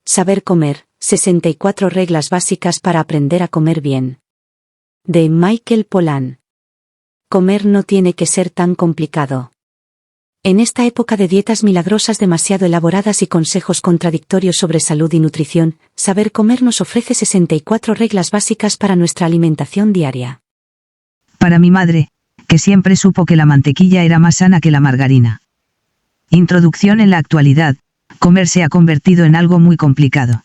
Saber comer, 64 reglas básicas para aprender a comer bien. De Michael Pollan. Comer no tiene que ser tan complicado. En esta época de dietas milagrosas demasiado elaboradas y consejos contradictorios sobre salud y nutrición, Saber Comer nos ofrece 64 reglas básicas para nuestra alimentación diaria. Para mi madre, que siempre supo que la mantequilla era más sana que la margarina. Introducción. En la actualidad, comer se ha convertido en algo muy complicado.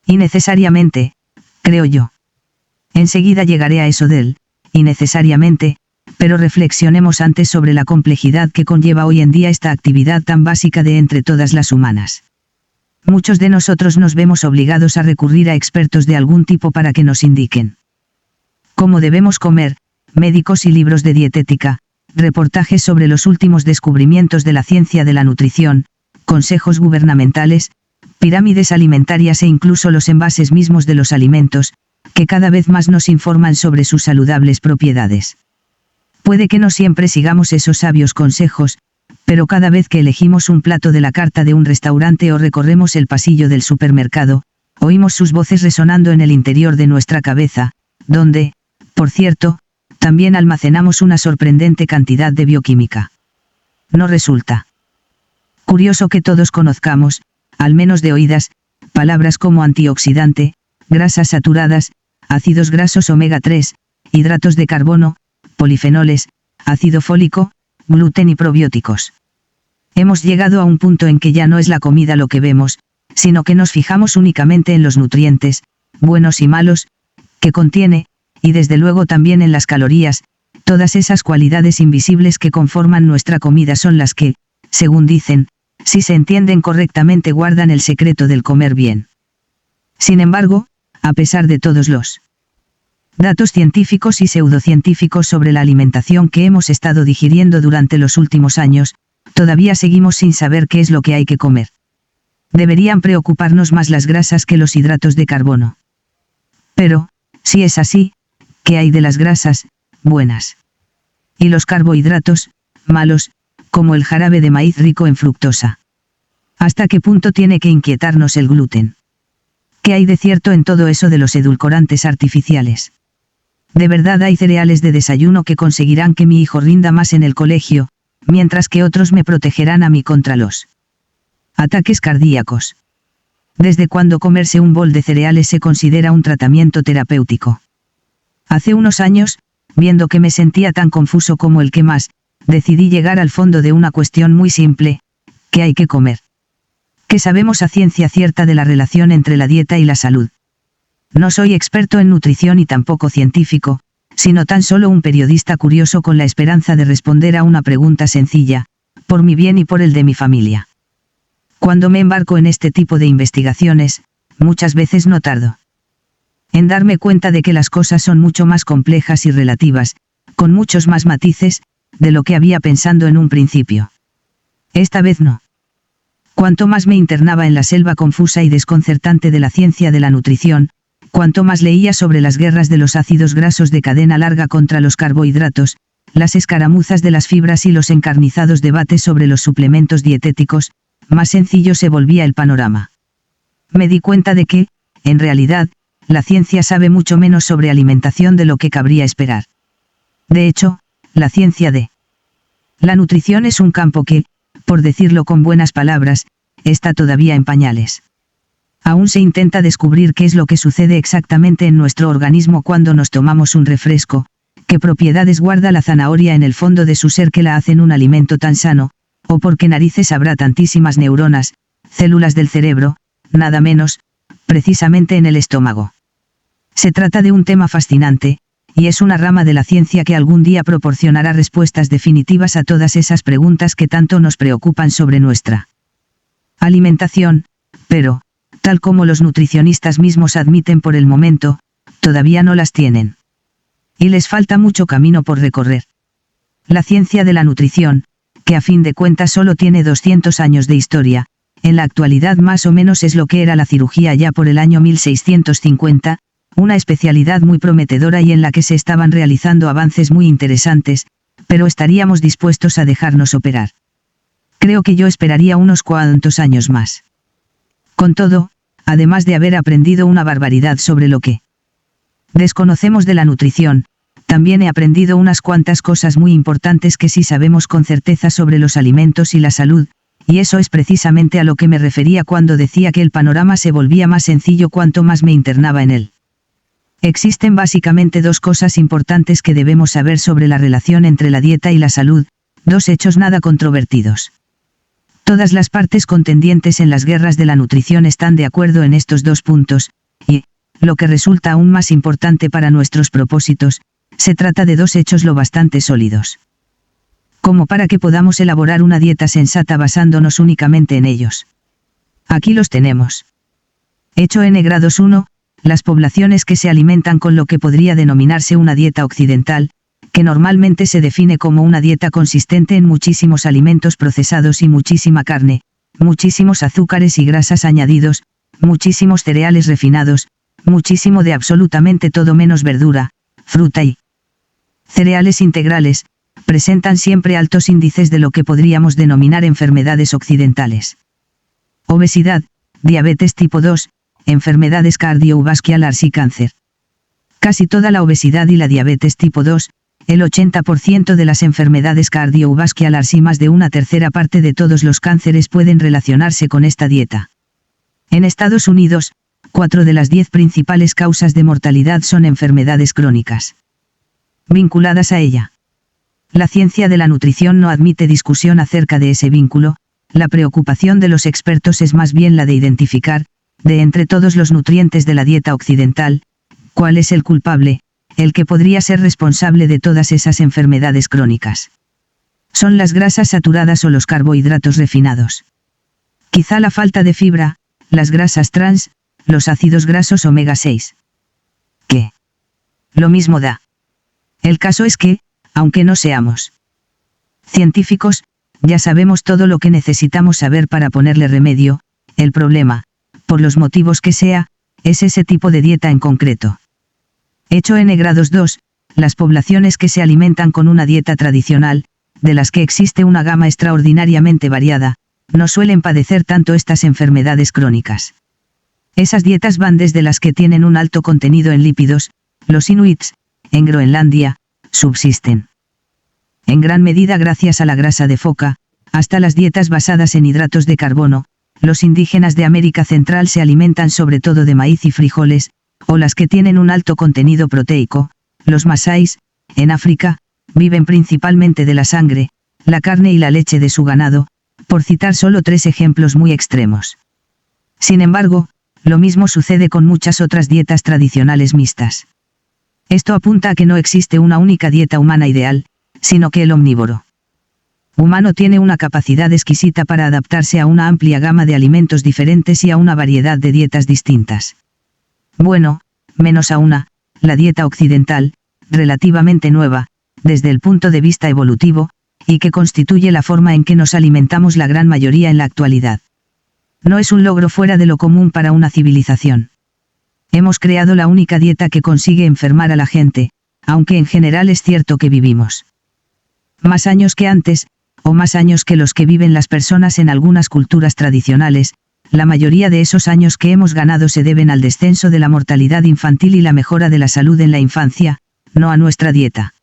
Y necesariamente, creo yo. Enseguida llegaré a eso del, y necesariamente, pero reflexionemos antes sobre la complejidad que conlleva hoy en día esta actividad tan básica de entre todas las humanas. Muchos de nosotros nos vemos obligados a recurrir a expertos de algún tipo para que nos indiquen cómo debemos comer, médicos y libros de dietética, reportajes sobre los últimos descubrimientos de la ciencia de la nutrición, consejos gubernamentales, pirámides alimentarias e incluso los envases mismos de los alimentos, que cada vez más nos informan sobre sus saludables propiedades. Puede que no siempre sigamos esos sabios consejos, pero cada vez que elegimos un plato de la carta de un restaurante o recorremos el pasillo del supermercado, oímos sus voces resonando en el interior de nuestra cabeza, donde, por cierto, también almacenamos una sorprendente cantidad de bioquímica. ¿No resulta curioso que todos conozcamos, al menos de oídas, palabras como antioxidante, grasas saturadas, ácidos grasos omega 3, hidratos de carbono, polifenoles, ácido fólico, gluten y probióticos? Hemos llegado a un punto en que ya no es la comida lo que vemos, sino que nos fijamos únicamente en los nutrientes, buenos y malos, que contiene, y desde luego también en las calorías. Todas esas cualidades invisibles que conforman nuestra comida son las que, según dicen, si se entienden correctamente guardan el secreto del comer bien. Sin embargo, a pesar de todos los datos científicos y pseudocientíficos sobre la alimentación que hemos estado digiriendo durante los últimos años, todavía seguimos sin saber qué es lo que hay que comer. Deberían preocuparnos más las grasas que los hidratos de carbono. Pero, si es así, ¿qué hay de las grasas buenas? Y los carbohidratos malos, como el jarabe de maíz rico en fructosa. ¿Hasta qué punto tiene que inquietarnos el gluten? ¿Qué hay de cierto en todo eso de los edulcorantes artificiales? ¿De verdad hay cereales de desayuno que conseguirán que mi hijo rinda más en el colegio, mientras que otros me protegerán a mí contra los ataques cardíacos? ¿Desde cuándo comerse un bol de cereales se considera un tratamiento terapéutico? Hace unos años, viendo que me sentía tan confuso como el que más, decidí llegar al fondo de una cuestión muy simple: ¿qué hay que comer? ¿Qué sabemos a ciencia cierta de la relación entre la dieta y la salud? No soy experto en nutrición y tampoco científico, sino tan solo un periodista curioso con la esperanza de responder a una pregunta sencilla, por mi bien y por el de mi familia. Cuando me embarco en este tipo de investigaciones, muchas veces no tardo en darme cuenta de que las cosas son mucho más complejas y relativas, con muchos más matices, de lo que había pensado en un principio. Esta vez no. Cuanto más me internaba en la selva confusa y desconcertante de la ciencia de la nutrición, cuanto más leía sobre las guerras de los ácidos grasos de cadena larga contra los carbohidratos, las escaramuzas de las fibras y los encarnizados debates sobre los suplementos dietéticos, más sencillo se volvía el panorama. Me di cuenta de que, en realidad, la ciencia sabe mucho menos sobre alimentación de lo que cabría esperar. De hecho, la ciencia de la nutrición es un campo que, por decirlo con buenas palabras, está todavía en pañales. Aún se intenta descubrir qué es lo que sucede exactamente en nuestro organismo cuando nos tomamos un refresco, qué propiedades guarda la zanahoria en el fondo de su ser que la hacen un alimento tan sano, o por qué narices habrá tantísimas neuronas, células del cerebro, nada menos, precisamente en el estómago. Se trata de un tema fascinante, y es una rama de la ciencia que algún día proporcionará respuestas definitivas a todas esas preguntas que tanto nos preocupan sobre nuestra alimentación, pero, tal como los nutricionistas mismos admiten por el momento, todavía no las tienen. Y les falta mucho camino por recorrer. La ciencia de la nutrición, que a fin de cuentas solo tiene 200 años de historia, en la actualidad más o menos es lo que era la cirugía ya por el año 1650, una especialidad muy prometedora y en la que se estaban realizando avances muy interesantes, pero estaríamos dispuestos a dejarnos operar. Creo que yo esperaría unos cuantos años más. Con todo, además de haber aprendido una barbaridad sobre lo que desconocemos de la nutrición, también he aprendido unas cuantas cosas muy importantes que sí sabemos con certeza sobre los alimentos y la salud, y eso es precisamente a lo que me refería cuando decía que el panorama se volvía más sencillo cuanto más me internaba en él. Existen básicamente dos cosas importantes que debemos saber sobre la relación entre la dieta y la salud, dos hechos nada controvertidos. Todas las partes contendientes en las guerras de la nutrición están de acuerdo en estos dos puntos, y, lo que resulta aún más importante para nuestros propósitos, se trata de dos hechos lo bastante sólidos como para que podamos elaborar una dieta sensata basándonos únicamente en ellos. Aquí los tenemos. Hecho N-1, las poblaciones que se alimentan con lo que podría denominarse una dieta occidental, que normalmente se define como una dieta consistente en muchísimos alimentos procesados y muchísima carne, muchísimos azúcares y grasas añadidos, muchísimos cereales refinados, muchísimo de absolutamente todo menos verdura, fruta y cereales integrales, presentan siempre altos índices de lo que podríamos denominar enfermedades occidentales. Obesidad, diabetes tipo 2, enfermedades cardiovasculares y cáncer. Casi toda la obesidad y la diabetes tipo 2, el 80% de las enfermedades cardiovasculares y más de una tercera parte de todos los cánceres pueden relacionarse con esta dieta. En Estados Unidos, 4 de las 10 principales causas de mortalidad son enfermedades crónicas vinculadas a ella. La ciencia de la nutrición no admite discusión acerca de ese vínculo, la preocupación de los expertos es más bien la de identificar, de entre todos los nutrientes de la dieta occidental, cuál es el culpable, el que podría ser responsable de todas esas enfermedades crónicas. Son las grasas saturadas o los carbohidratos refinados. Quizá la falta de fibra, las grasas trans, los ácidos grasos omega 6. ¿Qué? Lo mismo da. El caso es que, aunque no seamos científicos, ya sabemos todo lo que necesitamos saber para ponerle remedio. El problema, por los motivos que sea, es ese tipo de dieta en concreto. Hecho N-2, las poblaciones que se alimentan con una dieta tradicional, de las que existe una gama extraordinariamente variada, no suelen padecer tanto estas enfermedades crónicas. Esas dietas van desde las que tienen un alto contenido en lípidos, los inuits, en Groenlandia, subsisten en gran medida gracias a la grasa de foca, hasta las dietas basadas en hidratos de carbono. Los indígenas de América Central se alimentan sobre todo de maíz y frijoles, o las que tienen un alto contenido proteico. Los masáis, en África, viven principalmente de la sangre, la carne y la leche de su ganado, por citar solo 3 ejemplos muy extremos. Sin embargo, lo mismo sucede con muchas otras dietas tradicionales mixtas. Esto apunta a que no existe una única dieta humana ideal, sino que el omnívoro humano tiene una capacidad exquisita para adaptarse a una amplia gama de alimentos diferentes y a una variedad de dietas distintas. Bueno, menos a una, la dieta occidental, relativamente nueva, desde el punto de vista evolutivo, y que constituye la forma en que nos alimentamos la gran mayoría en la actualidad. No es un logro fuera de lo común para una civilización. Hemos creado la única dieta que consigue enfermar a la gente, aunque en general es cierto que vivimos más años que antes, o más años que los que viven las personas en algunas culturas tradicionales. La mayoría de esos años que hemos ganado se deben al descenso de la mortalidad infantil y la mejora de la salud en la infancia, no a nuestra dieta.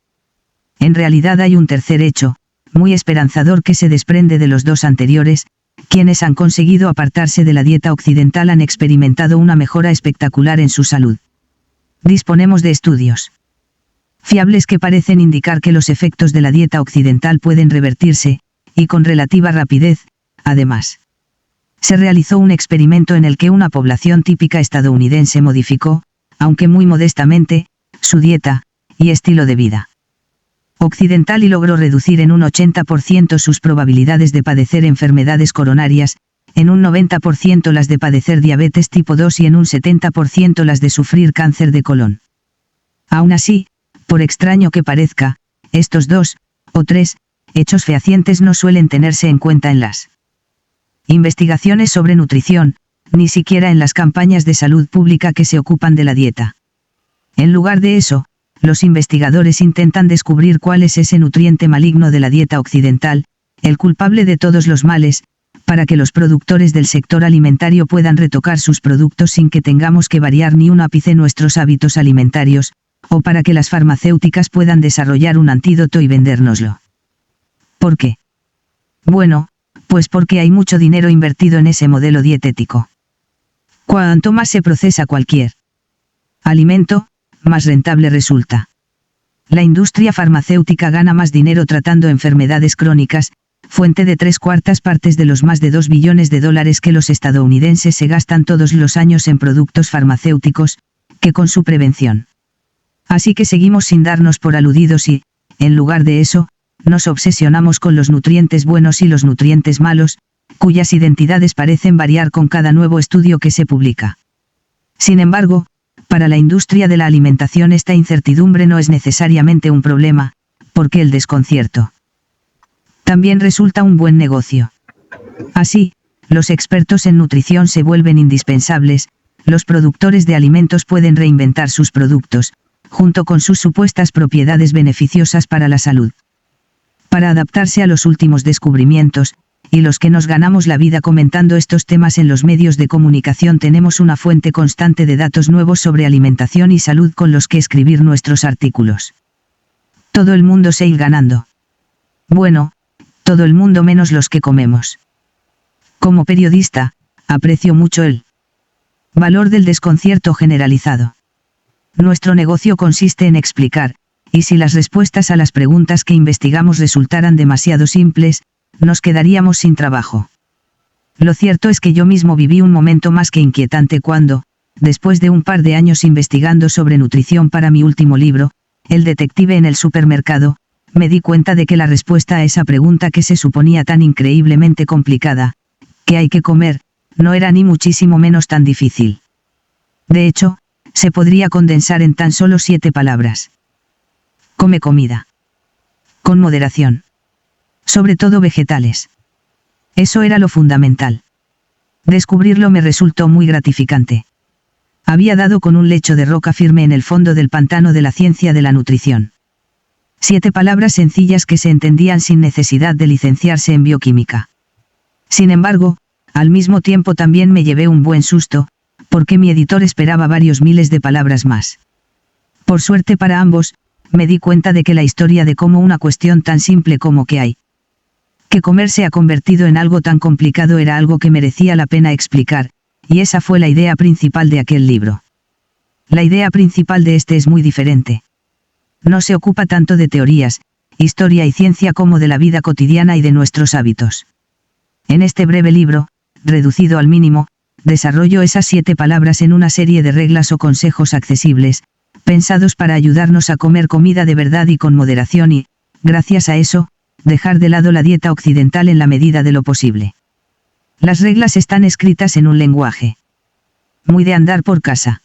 En realidad hay un tercer hecho, muy esperanzador que se desprende de los dos anteriores. Quienes han conseguido apartarse de la dieta occidental han experimentado una mejora espectacular en su salud. Disponemos de estudios fiables que parecen indicar que los efectos de la dieta occidental pueden revertirse, y con relativa rapidez. Además, se realizó un experimento en el que una población típica estadounidense modificó, aunque muy modestamente, su dieta y estilo de vida occidental y logró reducir en un 80% sus probabilidades de padecer enfermedades coronarias, en un 90% las de padecer diabetes tipo 2 y en un 70% las de sufrir cáncer de colon. Aún así, por extraño que parezca, estos 2, o 3, hechos fehacientes no suelen tenerse en cuenta en las investigaciones sobre nutrición, ni siquiera en las campañas de salud pública que se ocupan de la dieta. En lugar de eso, los investigadores intentan descubrir cuál es ese nutriente maligno de la dieta occidental, el culpable de todos los males, para que los productores del sector alimentario puedan retocar sus productos sin que tengamos que variar ni un ápice nuestros hábitos alimentarios, o para que las farmacéuticas puedan desarrollar un antídoto y vendérnoslo. ¿Por qué? Bueno, pues porque hay mucho dinero invertido en ese modelo dietético. Cuanto más se procesa cualquier alimento, más rentable resulta. La industria farmacéutica gana más dinero tratando enfermedades crónicas, fuente de 3/4 partes de los más de $2 billones que los estadounidenses se gastan todos los años en productos farmacéuticos, que con su prevención. Así que seguimos sin darnos por aludidos y, en lugar de eso, nos obsesionamos con los nutrientes buenos y los nutrientes malos, cuyas identidades parecen variar con cada nuevo estudio que se publica. Sin embargo, para la industria de la alimentación esta incertidumbre no es necesariamente un problema, porque el desconcierto también resulta un buen negocio. Así, los expertos en nutrición se vuelven indispensables, los productores de alimentos pueden reinventar sus productos, junto con sus supuestas propiedades beneficiosas para la salud. Para adaptarse a los últimos descubrimientos, y los que nos ganamos la vida comentando estos temas en los medios de comunicación tenemos una fuente constante de datos nuevos sobre alimentación y salud con los que escribir nuestros artículos. Todo el mundo se irá ganando. Bueno, todo el mundo menos los que comemos. Como periodista, aprecio mucho el valor del desconcierto generalizado. Nuestro negocio consiste en explicar, y si las respuestas a las preguntas que investigamos resultaran demasiado simples, nos quedaríamos sin trabajo. Lo cierto es que yo mismo viví un momento más que inquietante cuando, después de un par de años investigando sobre nutrición para mi último libro, El detective en el supermercado, me di cuenta de que la respuesta a esa pregunta que se suponía tan increíblemente complicada, ¿qué hay que comer?, no era ni muchísimo menos tan difícil. De hecho, se podría condensar en tan solo 7 palabras. Come comida. Con moderación. Sobre todo vegetales. Eso era lo fundamental. Descubrirlo me resultó muy gratificante. Había dado con un lecho de roca firme en el fondo del pantano de la ciencia de la nutrición. 7 palabras sencillas que se entendían sin necesidad de licenciarse en bioquímica. Sin embargo, al mismo tiempo también me llevé un buen susto, porque mi editor esperaba varios miles de palabras más. Por suerte para ambos, me di cuenta de que la historia de cómo una cuestión tan simple como que hay que comer se ha convertido en algo tan complicado era algo que merecía la pena explicar, y esa fue la idea principal de aquel libro. La idea principal de este es muy diferente. No se ocupa tanto de teorías, historia y ciencia como de la vida cotidiana y de nuestros hábitos. En este breve libro, reducido al mínimo, desarrollo esas 7 palabras en una serie de reglas o consejos accesibles, pensados para ayudarnos a comer comida de verdad y con moderación y, gracias a eso, dejar de lado la dieta occidental en la medida de lo posible. Las reglas están escritas en un lenguaje muy de andar por casa.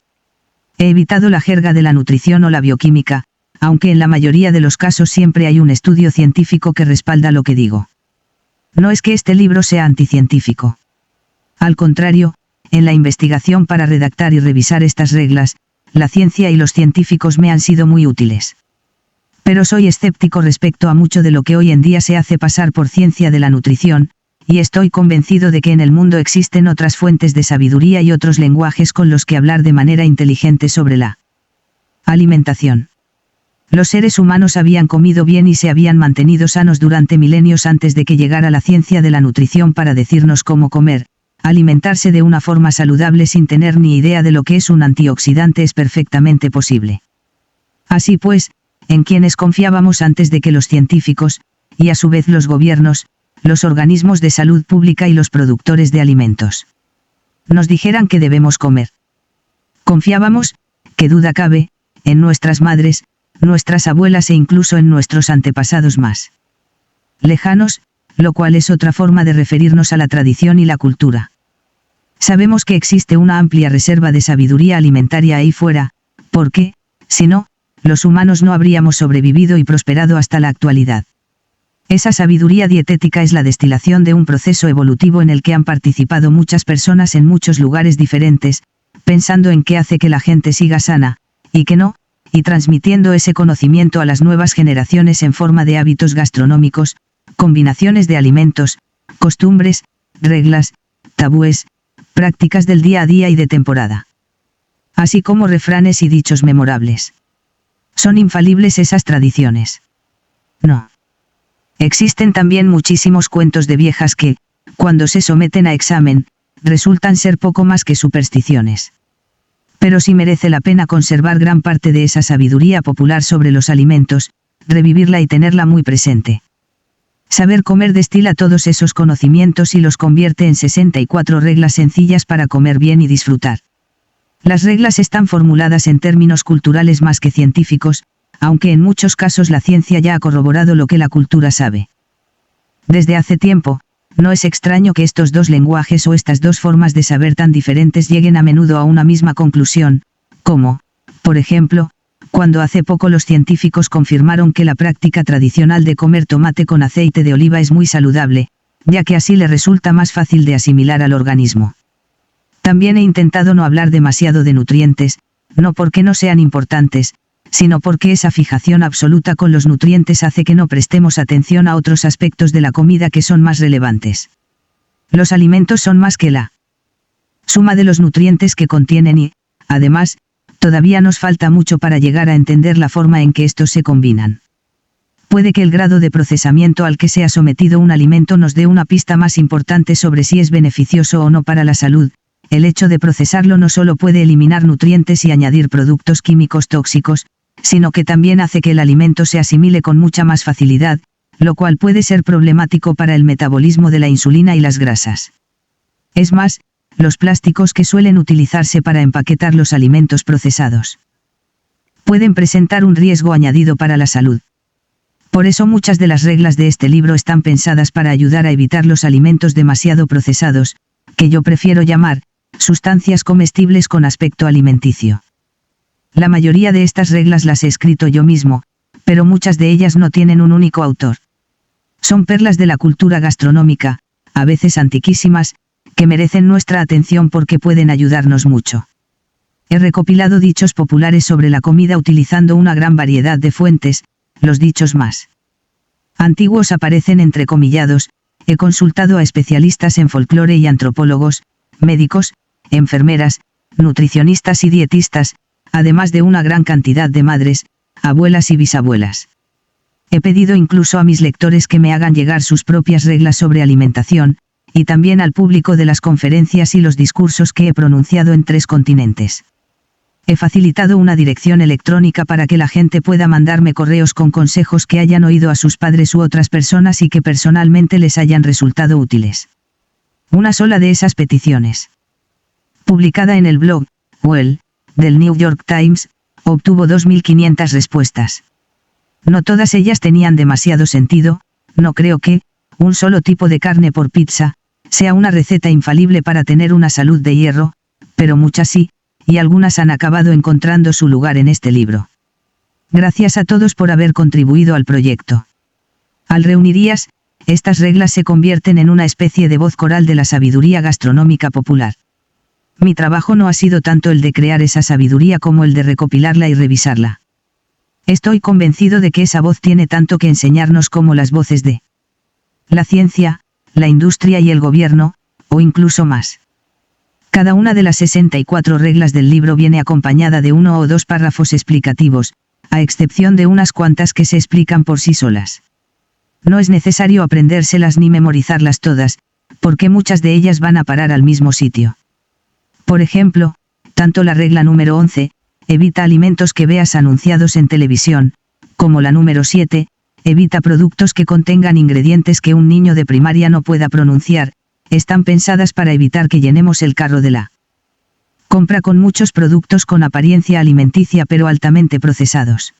He evitado la jerga de la nutrición o la bioquímica, aunque en la mayoría de los casos siempre hay un estudio científico que respalda lo que digo. No es que este libro sea anticientífico. Al contrario, en la investigación para redactar y revisar estas reglas, la ciencia y los científicos me han sido muy útiles. Pero soy escéptico respecto a mucho de lo que hoy en día se hace pasar por ciencia de la nutrición, y estoy convencido de que en el mundo existen otras fuentes de sabiduría y otros lenguajes con los que hablar de manera inteligente sobre la alimentación. Los seres humanos habían comido bien y se habían mantenido sanos durante milenios antes de que llegara la ciencia de la nutrición para decirnos cómo comer. Alimentarse de una forma saludable sin tener ni idea de lo que es un antioxidante es perfectamente posible. Así pues, en quienes confiábamos antes de que los científicos, y a su vez los gobiernos, los organismos de salud pública y los productores de alimentos, nos dijeran que debemos comer. Confiábamos, qué duda cabe, en nuestras madres, nuestras abuelas e incluso en nuestros antepasados más lejanos, lo cual es otra forma de referirnos a la tradición y la cultura. Sabemos que existe una amplia reserva de sabiduría alimentaria ahí fuera, porque, si no, los humanos no habríamos sobrevivido y prosperado hasta la actualidad. Esa sabiduría dietética es la destilación de un proceso evolutivo en el que han participado muchas personas en muchos lugares diferentes, pensando en qué hace que la gente siga sana, y que no, y transmitiendo ese conocimiento a las nuevas generaciones en forma de hábitos gastronómicos, combinaciones de alimentos, costumbres, reglas, tabúes, prácticas del día a día y de temporada. Así como refranes y dichos memorables. ¿Son infalibles esas tradiciones? No. Existen también muchísimos cuentos de viejas que, cuando se someten a examen, resultan ser poco más que supersticiones. Pero sí merece la pena conservar gran parte de esa sabiduría popular sobre los alimentos, revivirla y tenerla muy presente. Saber comer destila todos esos conocimientos y los convierte en 64 reglas sencillas para comer bien y disfrutar. Las reglas están formuladas en términos culturales más que científicos, aunque en muchos casos la ciencia ya ha corroborado lo que la cultura sabe. Desde hace tiempo, no es extraño que estos dos lenguajes o estas dos formas de saber tan diferentes lleguen a menudo a una misma conclusión, como, por ejemplo, cuando hace poco los científicos confirmaron que la práctica tradicional de comer tomate con aceite de oliva es muy saludable, ya que así le resulta más fácil de asimilar al organismo. También he intentado no hablar demasiado de nutrientes, no porque no sean importantes, sino porque esa fijación absoluta con los nutrientes hace que no prestemos atención a otros aspectos de la comida que son más relevantes. Los alimentos son más que la suma de los nutrientes que contienen y, además, todavía nos falta mucho para llegar a entender la forma en que estos se combinan. Puede que el grado de procesamiento al que sea sometido un alimento nos dé una pista más importante sobre si es beneficioso o no para la salud. El hecho de procesarlo no solo puede eliminar nutrientes y añadir productos químicos tóxicos, sino que también hace que el alimento se asimile con mucha más facilidad, lo cual puede ser problemático para el metabolismo de la insulina y las grasas. Es más, los plásticos que suelen utilizarse para empaquetar los alimentos procesados pueden presentar un riesgo añadido para la salud. Por eso muchas de las reglas de este libro están pensadas para ayudar a evitar los alimentos demasiado procesados, que yo prefiero llamar sustancias comestibles con aspecto alimenticio. La mayoría de estas reglas las he escrito yo mismo, pero muchas de ellas no tienen un único autor. Son perlas de la cultura gastronómica, a veces antiquísimas, que merecen nuestra atención porque pueden ayudarnos mucho. He recopilado dichos populares sobre la comida utilizando una gran variedad de fuentes, los dichos más antiguos aparecen entrecomillados, he consultado a especialistas en folclore y antropólogos, médicos, enfermeras, nutricionistas y dietistas, además de una gran cantidad de madres, abuelas y bisabuelas. He pedido incluso a mis lectores que me hagan llegar sus propias reglas sobre alimentación, y también al público de las conferencias y los discursos que he pronunciado en 3 continentes. He facilitado una dirección electrónica para que la gente pueda mandarme correos con consejos que hayan oído a sus padres u otras personas y que personalmente les hayan resultado útiles. Una sola de esas peticiones, publicada en el blog, Well, del New York Times, obtuvo 2.500 respuestas. No todas ellas tenían demasiado sentido, no creo que, un solo tipo de carne por pizza, sea una receta infalible para tener una salud de hierro, pero muchas sí, y algunas han acabado encontrando su lugar en este libro. Gracias a todos por haber contribuido al proyecto. Al reunirías, estas reglas se convierten en una especie de voz coral de la sabiduría gastronómica popular. Mi trabajo no ha sido tanto el de crear esa sabiduría como el de recopilarla y revisarla. Estoy convencido de que esa voz tiene tanto que enseñarnos como las voces de la ciencia, la industria y el gobierno, o incluso más. Cada una de las 64 reglas del libro viene acompañada de 1 o 2 párrafos explicativos, a excepción de unas cuantas que se explican por sí solas. No es necesario aprendérselas ni memorizarlas todas, porque muchas de ellas van a parar al mismo sitio. Por ejemplo, tanto la regla número 11, evita alimentos que veas anunciados en televisión, como la número 7, evita productos que contengan ingredientes que un niño de primaria no pueda pronunciar, están pensadas para evitar que llenemos el carro de la compra con muchos productos con apariencia alimenticia pero altamente procesados.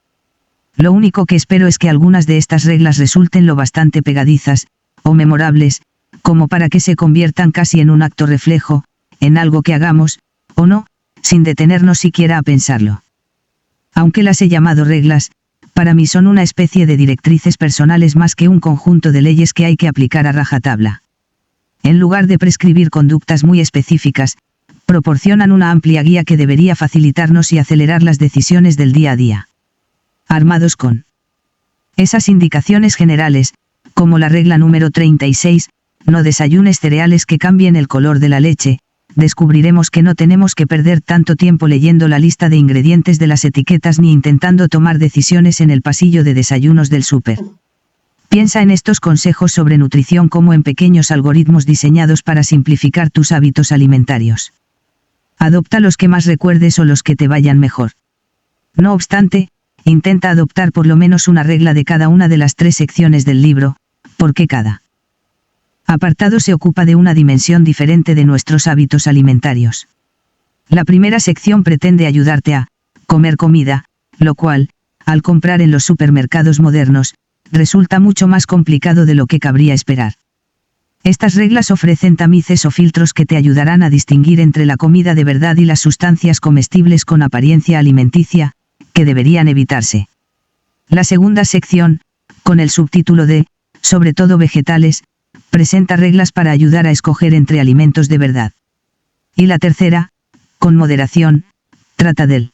Lo único que espero es que algunas de estas reglas resulten lo bastante pegadizas, o memorables, como para que se conviertan casi en un acto reflejo, en algo que hagamos, o no, sin detenernos siquiera a pensarlo. Aunque las he llamado reglas, para mí son una especie de directrices personales más que un conjunto de leyes que hay que aplicar a rajatabla. En lugar de prescribir conductas muy específicas, proporcionan una amplia guía que debería facilitarnos y acelerar las decisiones del día a día. Armados con esas indicaciones generales, como la regla número 36, no desayunes cereales que cambien el color de la leche, descubriremos que no tenemos que perder tanto tiempo leyendo la lista de ingredientes de las etiquetas ni intentando tomar decisiones en el pasillo de desayunos del súper. Piensa en estos consejos sobre nutrición como en pequeños algoritmos diseñados para simplificar tus hábitos alimentarios. Adopta los que más recuerdes o los que te vayan mejor. No obstante, intenta adoptar por lo menos una regla de cada una de las 3 secciones del libro, porque cada apartado se ocupa de una dimensión diferente de nuestros hábitos alimentarios. La primera sección pretende ayudarte a comer comida, lo cual, al comprar en los supermercados modernos, resulta mucho más complicado de lo que cabría esperar. Estas reglas ofrecen tamices o filtros que te ayudarán a distinguir entre la comida de verdad y las sustancias comestibles con apariencia alimenticia, que deberían evitarse. La segunda sección, con el subtítulo de, sobre todo vegetales, presenta reglas para ayudar a escoger entre alimentos de verdad. Y la tercera, con moderación, trata del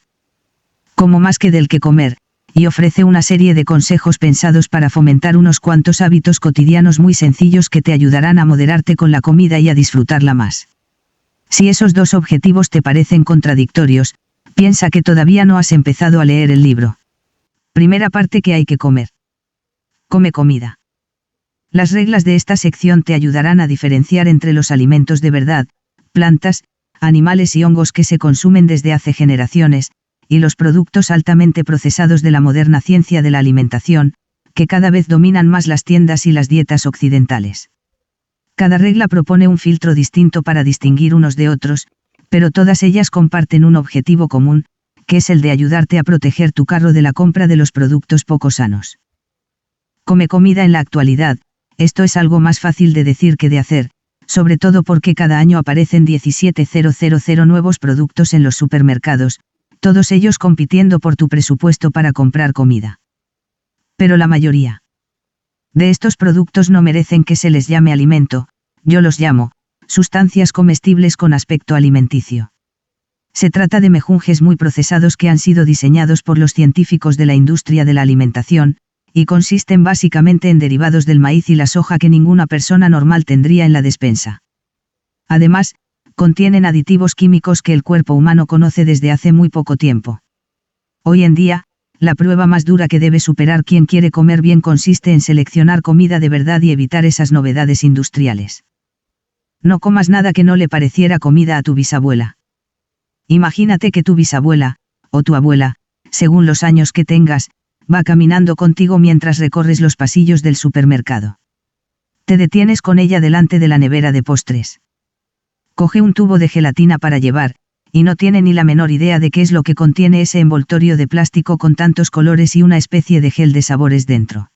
cómo más que del qué comer, y ofrece una serie de consejos pensados para fomentar unos cuantos hábitos cotidianos muy sencillos que te ayudarán a moderarte con la comida y a disfrutarla más. Si esos 2 objetivos te parecen contradictorios, piensa que todavía no has empezado a leer el libro. Primera parte: ¿qué hay que comer? Come comida. Las reglas de esta sección te ayudarán a diferenciar entre los alimentos de verdad, plantas, animales y hongos que se consumen desde hace generaciones, y los productos altamente procesados de la moderna ciencia de la alimentación, que cada vez dominan más las tiendas y las dietas occidentales. Cada regla propone un filtro distinto para distinguir unos de otros, pero todas ellas comparten un objetivo común, que es el de ayudarte a proteger tu carro de la compra de los productos poco sanos. Come comida en la actualidad. Esto es algo más fácil de decir que de hacer, sobre todo porque cada año aparecen 17,000 nuevos productos en los supermercados, todos ellos compitiendo por tu presupuesto para comprar comida. Pero la mayoría de estos productos no merecen que se les llame alimento, yo los llamo sustancias comestibles con aspecto alimenticio. Se trata de mejunjes muy procesados que han sido diseñados por los científicos de la industria de la alimentación, y consisten básicamente en derivados del maíz y la soja que ninguna persona normal tendría en la despensa. Además, contienen aditivos químicos que el cuerpo humano conoce desde hace muy poco tiempo. Hoy en día, la prueba más dura que debe superar quien quiere comer bien consiste en seleccionar comida de verdad y evitar esas novedades industriales. No comas nada que no le pareciera comida a tu bisabuela. Imagínate que tu bisabuela, o tu abuela, según los años que tengas, va caminando contigo mientras recorres los pasillos del supermercado. Te detienes con ella delante de la nevera de postres. Coge un tubo de gelatina para llevar, y no tiene ni la menor idea de qué es lo que contiene ese envoltorio de plástico con tantos colores y una especie de gel de sabores dentro.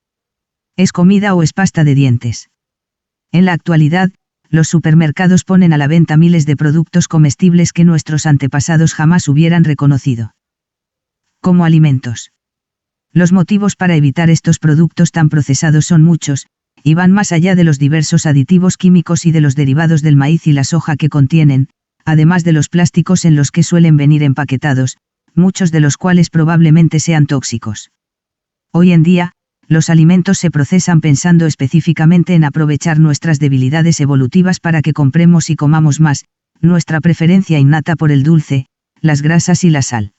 ¿Es comida o es pasta de dientes? En la actualidad, los supermercados ponen a la venta miles de productos comestibles que nuestros antepasados jamás hubieran reconocido como alimentos. Los motivos para evitar estos productos tan procesados son muchos, y van más allá de los diversos aditivos químicos y de los derivados del maíz y la soja que contienen, además de los plásticos en los que suelen venir empaquetados, muchos de los cuales probablemente sean tóxicos. Hoy en día, los alimentos se procesan pensando específicamente en aprovechar nuestras debilidades evolutivas para que compremos y comamos más, nuestra preferencia innata por el dulce, las grasas y la sal.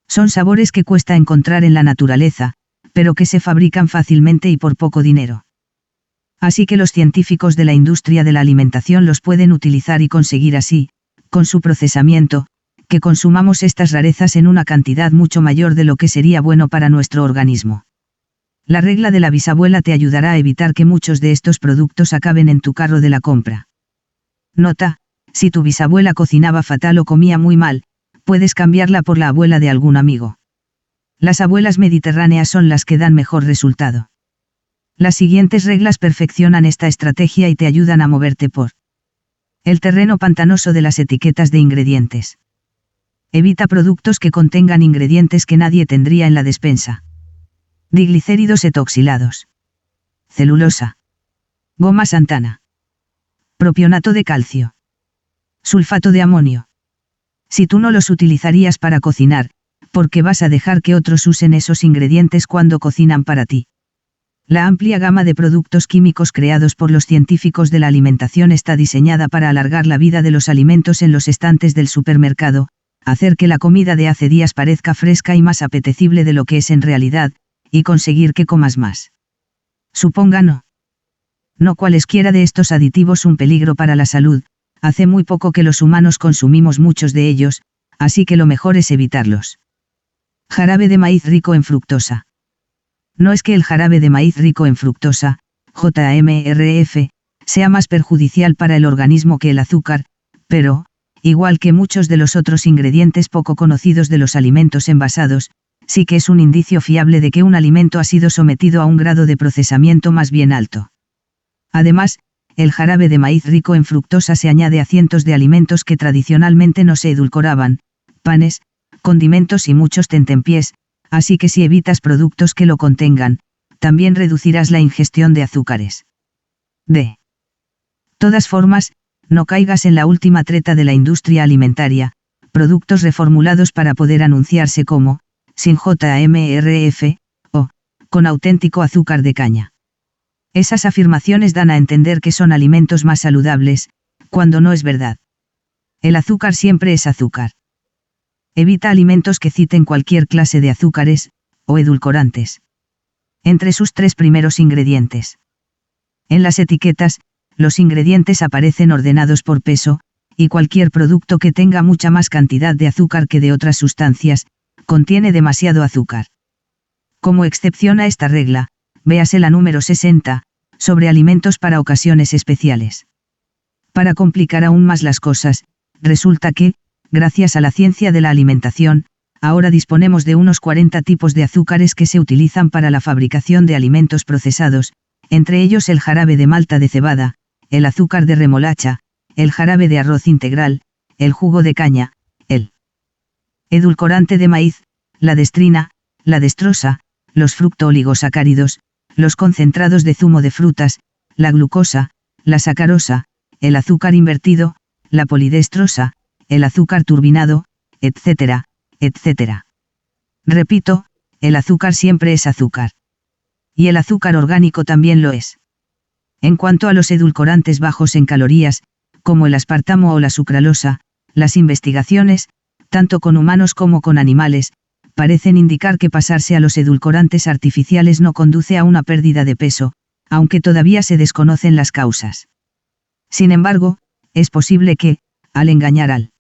Son sabores que cuesta encontrar en la naturaleza, pero que se fabrican fácilmente y por poco dinero. Así que los científicos de la industria de la alimentación los pueden utilizar y conseguir así, con su procesamiento, que consumamos estas rarezas en una cantidad mucho mayor de lo que sería bueno para nuestro organismo. La regla de la bisabuela te ayudará a evitar que muchos de estos productos acaben en tu carro de la compra. Nota: si tu bisabuela cocinaba fatal o comía muy mal, puedes cambiarla por la abuela de algún amigo. Las abuelas mediterráneas son las que dan mejor resultado. Las siguientes reglas perfeccionan esta estrategia y te ayudan a moverte por el terreno pantanoso de las etiquetas de ingredientes. Evita productos que contengan ingredientes que nadie tendría en la despensa. Diglicéridos etoxilados. Celulosa. Goma xantana. Propionato de calcio. Sulfato de amonio. Si tú no los utilizarías para cocinar, ¿por qué vas a dejar que otros usen esos ingredientes cuando cocinan para ti? La amplia gama de productos químicos creados por los científicos de la alimentación está diseñada para alargar la vida de los alimentos en los estantes del supermercado, hacer que la comida de hace días parezca fresca y más apetecible de lo que es en realidad, y conseguir que comas más. Suponga no cualesquiera de estos aditivos un peligro para la salud, hace muy poco que los humanos consumimos muchos de ellos, así que lo mejor es evitarlos. Jarabe de maíz rico en fructosa. No es que el jarabe de maíz rico en fructosa, JMRF, sea más perjudicial para el organismo que el azúcar, pero, igual que muchos de los otros ingredientes poco conocidos de los alimentos envasados, sí que es un indicio fiable de que un alimento ha sido sometido a un grado de procesamiento más bien alto. Además, el jarabe de maíz rico en fructosa se añade a cientos de alimentos que tradicionalmente no se edulcoraban, panes, condimentos y muchos tentempiés, así que si evitas productos que lo contengan, también reducirás la ingestión de azúcares. De todas formas, no caigas en la última treta de la industria alimentaria, productos reformulados para poder anunciarse como, sin JMRF, o, con auténtico azúcar de caña. Esas afirmaciones dan a entender que son alimentos más saludables, cuando no es verdad. El azúcar siempre es azúcar. Evita alimentos que citen cualquier clase de azúcares, o edulcorantes. Entre sus 3 primeros ingredientes. En las etiquetas, los ingredientes aparecen ordenados por peso, y cualquier producto que tenga mucha más cantidad de azúcar que de otras sustancias, contiene demasiado azúcar. Como excepción a esta regla, véase la número 60, sobre alimentos para ocasiones especiales. Para complicar aún más las cosas, resulta que, gracias a la ciencia de la alimentación, ahora disponemos de unos 40 tipos de azúcares que se utilizan para la fabricación de alimentos procesados, entre ellos el jarabe de malta de cebada, el azúcar de remolacha, el jarabe de arroz integral, el jugo de caña, el edulcorante de maíz, la destrina, la destrosa, los fructooligosacáridos, los concentrados de zumo de frutas, la glucosa, la sacarosa, el azúcar invertido, la polidestrosa, el azúcar turbinado, etc., etc. Repito, el azúcar siempre es azúcar. Y el azúcar orgánico también lo es. En cuanto a los edulcorantes bajos en calorías, como el aspartamo o la sucralosa, las investigaciones, tanto con humanos como con animales, parecen indicar que pasarse a los edulcorantes artificiales no conduce a una pérdida de peso, aunque todavía se desconocen las causas. Sin embargo, es posible que, al engañar al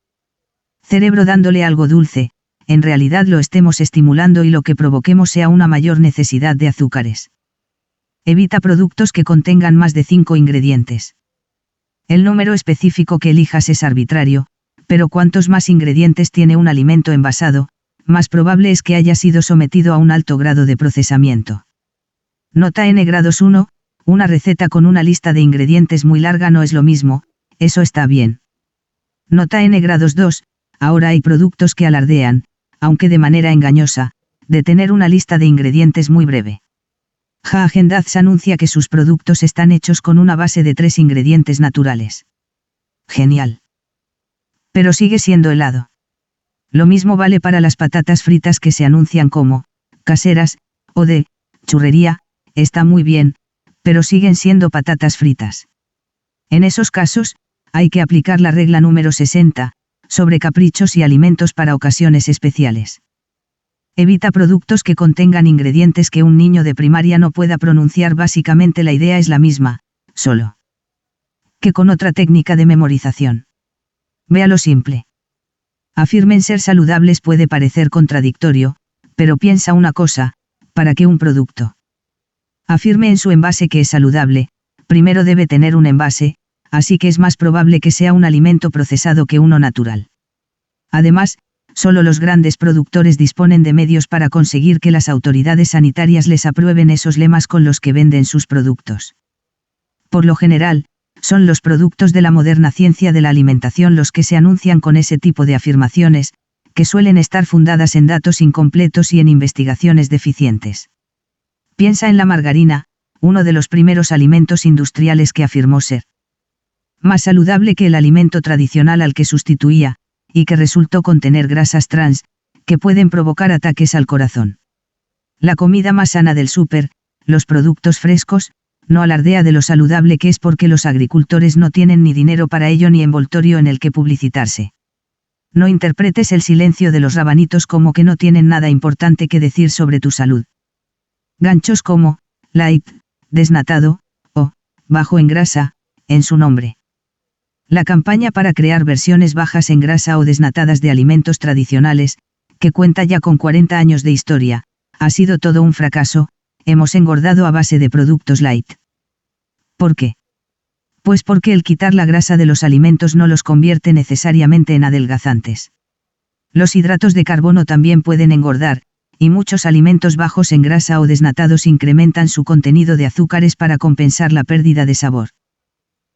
cerebro dándole algo dulce, en realidad lo estemos estimulando y lo que provoquemos sea una mayor necesidad de azúcares. Evita productos que contengan más de 5 ingredientes. El número específico que elijas es arbitrario, pero cuantos más ingredientes tiene un alimento envasado, más probable es que haya sido sometido a un alto grado de procesamiento. Nota N-1, una receta con una lista de ingredientes muy larga no es lo mismo, eso está bien. Nota N-2, ahora hay productos que alardean, aunque de manera engañosa, de tener una lista de ingredientes muy breve. Häagen-Dazs anuncia que sus productos están hechos con una base de 3 ingredientes naturales. Genial. Pero sigue siendo helado. Lo mismo vale para las patatas fritas que se anuncian como caseras, o de churrería, está muy bien, pero siguen siendo patatas fritas. En esos casos, hay que aplicar la regla número 60, sobre caprichos y alimentos para ocasiones especiales. Evita productos que contengan ingredientes que un niño de primaria no pueda pronunciar. Básicamente la idea es la misma, solo que con otra técnica de memorización. Véalo simple. Afirmen ser saludables puede parecer contradictorio, pero piensa una cosa, para que un producto afirme en su envase que es saludable, primero debe tener un envase, así que es más probable que sea un alimento procesado que uno natural. Además, solo los grandes productores disponen de medios para conseguir que las autoridades sanitarias les aprueben esos lemas con los que venden sus productos. Por lo general, son los productos de la moderna ciencia de la alimentación los que se anuncian con ese tipo de afirmaciones, que suelen estar fundadas en datos incompletos y en investigaciones deficientes. Piensa en la margarina, uno de los primeros alimentos industriales que afirmó ser más saludable que el alimento tradicional al que sustituía, y que resultó contener grasas trans, que pueden provocar ataques al corazón. La comida más sana del súper, los productos frescos, no alardea de lo saludable que es porque los agricultores no tienen ni dinero para ello ni envoltorio en el que publicitarse. No interpretes el silencio de los rabanitos como que no tienen nada importante que decir sobre tu salud. Ganchos como, light, desnatado, o, bajo en grasa, en su nombre. La campaña para crear versiones bajas en grasa o desnatadas de alimentos tradicionales, que cuenta ya con 40 años de historia, ha sido todo un fracaso. Hemos engordado a base de productos light. ¿Por qué? Pues porque el quitar la grasa de los alimentos no los convierte necesariamente en adelgazantes. Los hidratos de carbono también pueden engordar, y muchos alimentos bajos en grasa o desnatados incrementan su contenido de azúcares para compensar la pérdida de sabor.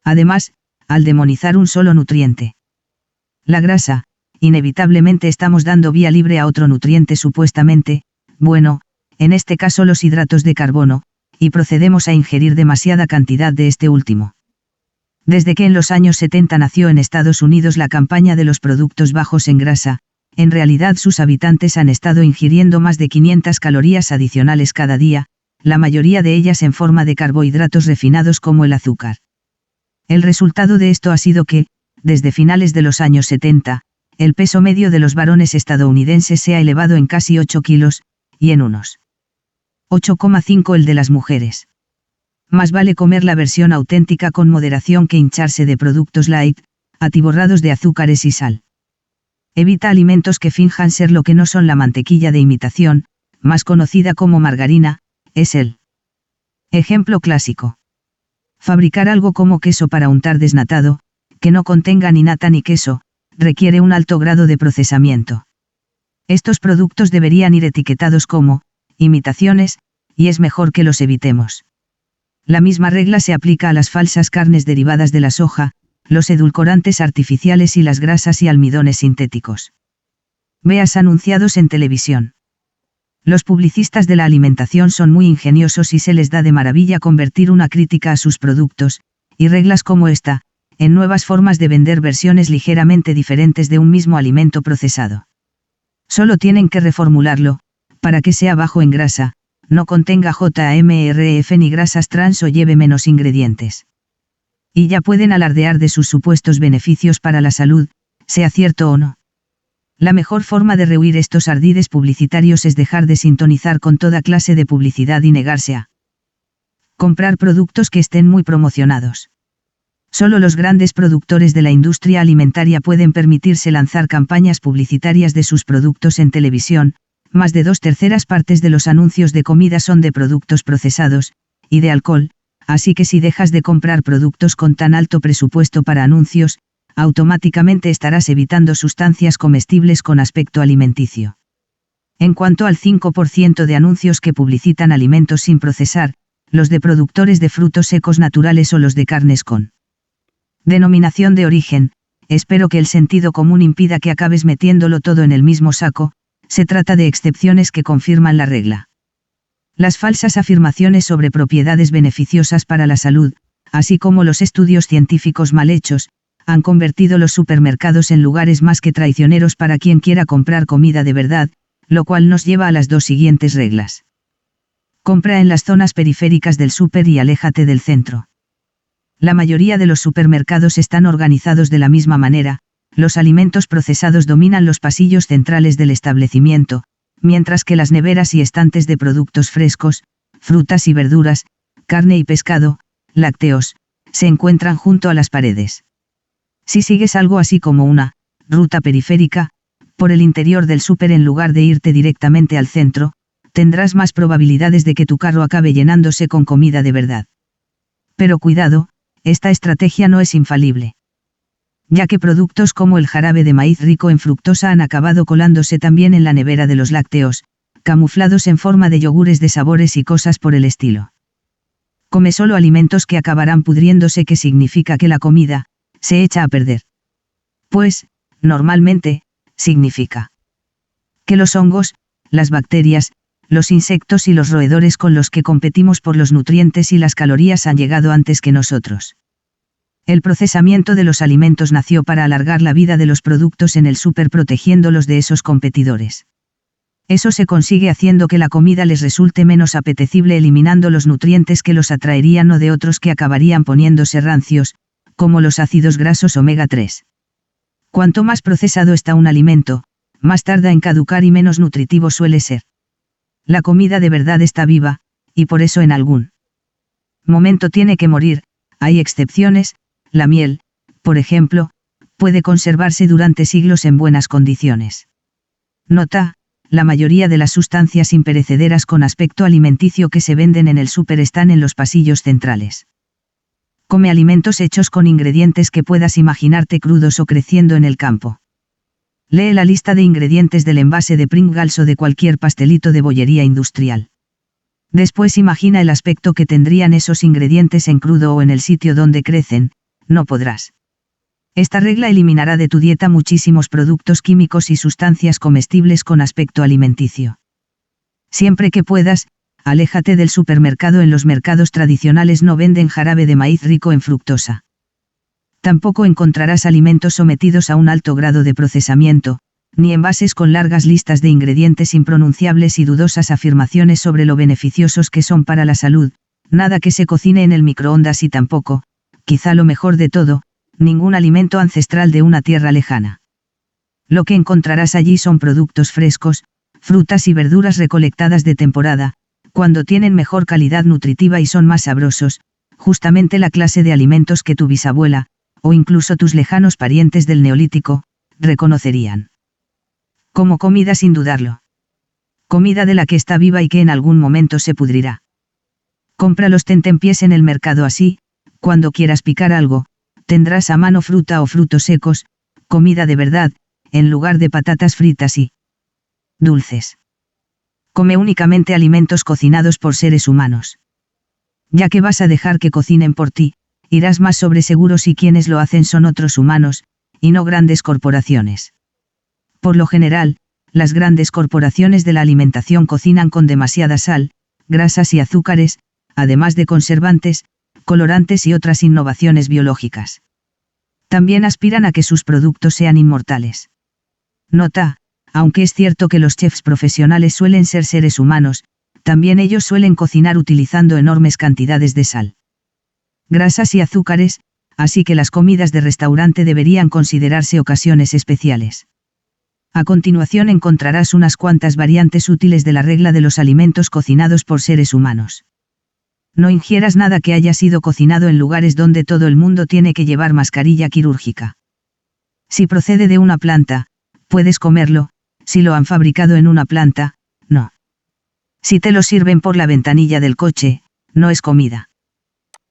Además, al demonizar un solo nutriente, la grasa, inevitablemente estamos dando vía libre a otro nutriente supuestamente, bueno, en este caso los hidratos de carbono, y procedemos a ingerir demasiada cantidad de este último. Desde que en los años 70 nació en Estados Unidos la campaña de los productos bajos en grasa, en realidad sus habitantes han estado ingiriendo más de 500 calorías adicionales cada día, la mayoría de ellas en forma de carbohidratos refinados como el azúcar. El resultado de esto ha sido que, desde finales de los años 70, el peso medio de los varones estadounidenses se ha elevado en casi 8 kilos, y en unos 8,5 el de las mujeres. Más vale comer la versión auténtica con moderación que hincharse de productos light, atiborrados de azúcares y sal. Evita alimentos que finjan ser lo que no son. La mantequilla de imitación, más conocida como margarina, es el ejemplo clásico. Fabricar algo como queso para untar desnatado, que no contenga ni nata ni queso, requiere un alto grado de procesamiento. Estos productos deberían ir etiquetados como imitaciones, y es mejor que los evitemos. La misma regla se aplica a las falsas carnes derivadas de la soja, los edulcorantes artificiales y las grasas y almidones sintéticos. Veas anunciados en televisión. Los publicistas de la alimentación son muy ingeniosos y se les da de maravilla convertir una crítica a sus productos, y reglas como esta, en nuevas formas de vender versiones ligeramente diferentes de un mismo alimento procesado. Solo tienen que reformularlo, para que sea bajo en grasa, no contenga JMRF ni grasas trans o lleve menos ingredientes. Y ya pueden alardear de sus supuestos beneficios para la salud, sea cierto o no. La mejor forma de rehuir estos ardides publicitarios es dejar de sintonizar con toda clase de publicidad y negarse a comprar productos que estén muy promocionados. Solo los grandes productores de la industria alimentaria pueden permitirse lanzar campañas publicitarias de sus productos en televisión. Más de 2/3 partes de los anuncios de comida son de productos procesados, y de alcohol, así que si dejas de comprar productos con tan alto presupuesto para anuncios, automáticamente estarás evitando sustancias comestibles con aspecto alimenticio. En cuanto al 5% de anuncios que publicitan alimentos sin procesar, los de productores de frutos secos naturales o los de carnes con denominación de origen, espero que el sentido común impida que acabes metiéndolo todo en el mismo saco. Se trata de excepciones que confirman la regla. Las falsas afirmaciones sobre propiedades beneficiosas para la salud, así como los estudios científicos mal hechos, han convertido los supermercados en lugares más que traicioneros para quien quiera comprar comida de verdad, lo cual nos lleva a las dos siguientes reglas. Compra en las zonas periféricas del súper y aléjate del centro. La mayoría de los supermercados están organizados de la misma manera. Los alimentos procesados dominan los pasillos centrales del establecimiento, mientras que las neveras y estantes de productos frescos, frutas y verduras, carne y pescado, lácteos, se encuentran junto a las paredes. Si sigues algo así como una ruta periférica, por el interior del súper en lugar de irte directamente al centro, tendrás más probabilidades de que tu carro acabe llenándose con comida de verdad. Pero cuidado, esta estrategia no es infalible. Ya que productos como el jarabe de maíz rico en fructosa han acabado colándose también en la nevera de los lácteos, camuflados en forma de yogures de sabores y cosas por el estilo. Come solo alimentos que acabarán pudriéndose, que significa que la comida se echa a perder. Pues, normalmente, significa que los hongos, las bacterias, los insectos y los roedores con los que competimos por los nutrientes y las calorías han llegado antes que nosotros. El procesamiento de los alimentos nació para alargar la vida de los productos en el súper protegiéndolos de esos competidores. Eso se consigue haciendo que la comida les resulte menos apetecible, eliminando los nutrientes que los atraerían o de otros que acabarían poniéndose rancios, como los ácidos grasos omega 3. Cuanto más procesado está un alimento, más tarda en caducar y menos nutritivo suele ser. La comida de verdad está viva, y por eso en algún momento tiene que morir. Hay excepciones, la miel, por ejemplo, puede conservarse durante siglos en buenas condiciones. Nota: la mayoría de las sustancias imperecederas con aspecto alimenticio que se venden en el súper están en los pasillos centrales. Come alimentos hechos con ingredientes que puedas imaginarte crudos o creciendo en el campo. Lee la lista de ingredientes del envase de Pringles o de cualquier pastelito de bollería industrial. Después imagina el aspecto que tendrían esos ingredientes en crudo o en el sitio donde crecen. No podrás. Esta regla eliminará de tu dieta muchísimos productos químicos y sustancias comestibles con aspecto alimenticio. Siempre que puedas, aléjate del supermercado. En los mercados tradicionales no venden jarabe de maíz rico en fructosa. Tampoco encontrarás alimentos sometidos a un alto grado de procesamiento, ni envases con largas listas de ingredientes impronunciables y dudosas afirmaciones sobre lo beneficiosos que son para la salud, nada que se cocine en el microondas y tampoco, quizá lo mejor de todo, ningún alimento ancestral de una tierra lejana. Lo que encontrarás allí son productos frescos, frutas y verduras recolectadas de temporada, cuando tienen mejor calidad nutritiva y son más sabrosos, justamente la clase de alimentos que tu bisabuela, o incluso tus lejanos parientes del Neolítico, reconocerían como comida sin dudarlo. Comida de la que está viva y que en algún momento se pudrirá. Compra los tentempiés en el mercado, así, cuando quieras picar algo, tendrás a mano fruta o frutos secos, comida de verdad, en lugar de patatas fritas y dulces. Come únicamente alimentos cocinados por seres humanos. Ya que vas a dejar que cocinen por ti, irás más sobre seguro si quienes lo hacen son otros humanos, y no grandes corporaciones. Por lo general, las grandes corporaciones de la alimentación cocinan con demasiada sal, grasas y azúcares, además de conservantes, colorantes y otras innovaciones biológicas. También aspiran a que sus productos sean inmortales. Nota: aunque es cierto que los chefs profesionales suelen ser seres humanos, también ellos suelen cocinar utilizando enormes cantidades de sal, grasas y azúcares, así que las comidas de restaurante deberían considerarse ocasiones especiales. A continuación encontrarás unas cuantas variantes útiles de la regla de los alimentos cocinados por seres humanos. No ingieras nada que haya sido cocinado en lugares donde todo el mundo tiene que llevar mascarilla quirúrgica. Si procede de una planta, puedes comerlo; si lo han fabricado en una planta, no. Si te lo sirven por la ventanilla del coche, no es comida.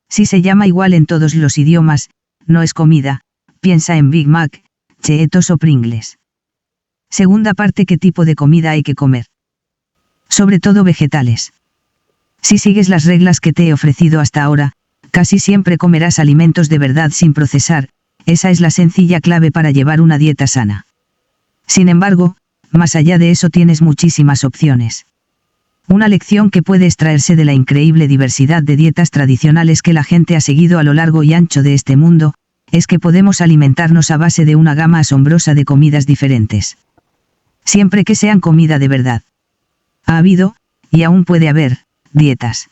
Si se llama igual en todos los idiomas, no es comida. Piensa en Big Mac, Cheetos o Pringles. Segunda parte: ¿qué tipo de comida hay que comer? Sobre todo vegetales. Si sigues las reglas que te he ofrecido hasta ahora, casi siempre comerás alimentos de verdad sin procesar. Esa es la sencilla clave para llevar una dieta sana. Sin embargo, más allá de eso tienes muchísimas opciones. Una lección que puede extraerse de la increíble diversidad de dietas tradicionales que la gente ha seguido a lo largo y ancho de este mundo, es que podemos alimentarnos a base de una gama asombrosa de comidas diferentes. Siempre que sean comida de verdad. Ha habido, y aún puede haber, dietas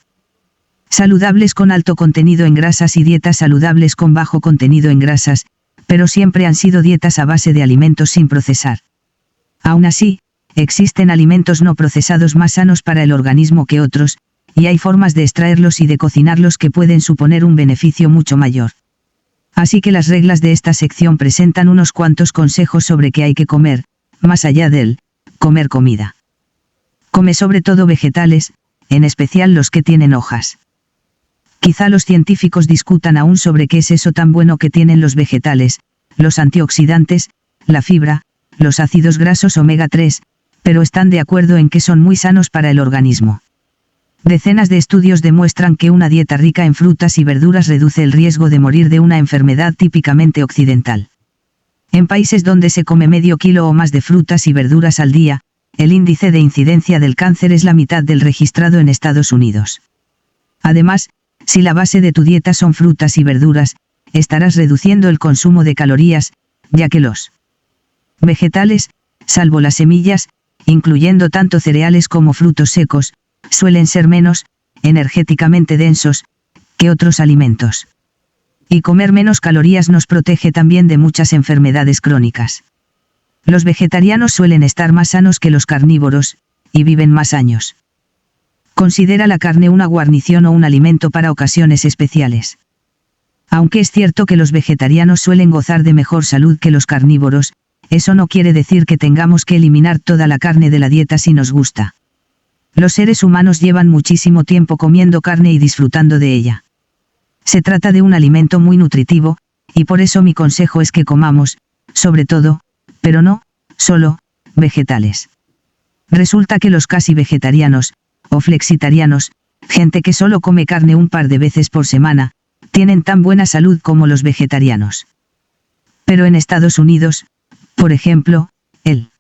saludables con alto contenido en grasas y dietas saludables con bajo contenido en grasas, pero siempre han sido dietas a base de alimentos sin procesar. Aún así, existen alimentos no procesados más sanos para el organismo que otros, y hay formas de extraerlos y de cocinarlos que pueden suponer un beneficio mucho mayor. Así que las reglas de esta sección presentan unos cuantos consejos sobre qué hay que comer, más allá del comer comida. Come sobre todo vegetales, en especial los que tienen hojas. Quizá los científicos discutan aún sobre qué es eso tan bueno que tienen los vegetales, los antioxidantes, la fibra, los ácidos grasos omega 3, pero están de acuerdo en que son muy sanos para el organismo. Decenas de estudios demuestran que una dieta rica en frutas y verduras reduce el riesgo de morir de una enfermedad típicamente occidental. En países donde se come medio kilo o más de frutas y verduras al día, el índice de incidencia del cáncer es la mitad del registrado en Estados Unidos. Además, si la base de tu dieta son frutas y verduras, estarás reduciendo el consumo de calorías, ya que los vegetales, salvo las semillas, incluyendo tanto cereales como frutos secos, suelen ser menos, energéticamente densos, que otros alimentos. Y comer menos calorías nos protege también de muchas enfermedades crónicas. Los vegetarianos suelen estar más sanos que los carnívoros, y viven más años. Considera la carne una guarnición o un alimento para ocasiones especiales. Aunque es cierto que los vegetarianos suelen gozar de mejor salud que los carnívoros, eso no quiere decir que tengamos que eliminar toda la carne de la dieta si nos gusta. Los seres humanos llevan muchísimo tiempo comiendo carne y disfrutando de ella. Se trata de un alimento muy nutritivo, y por eso mi consejo es que comamos, sobre todo, pero no, solo, vegetales. Resulta que los casi vegetarianos, o flexitarianos, gente que solo come carne un par de veces por semana, tienen tan buena salud como los vegetarianos. Pero en Estados Unidos, por ejemplo, el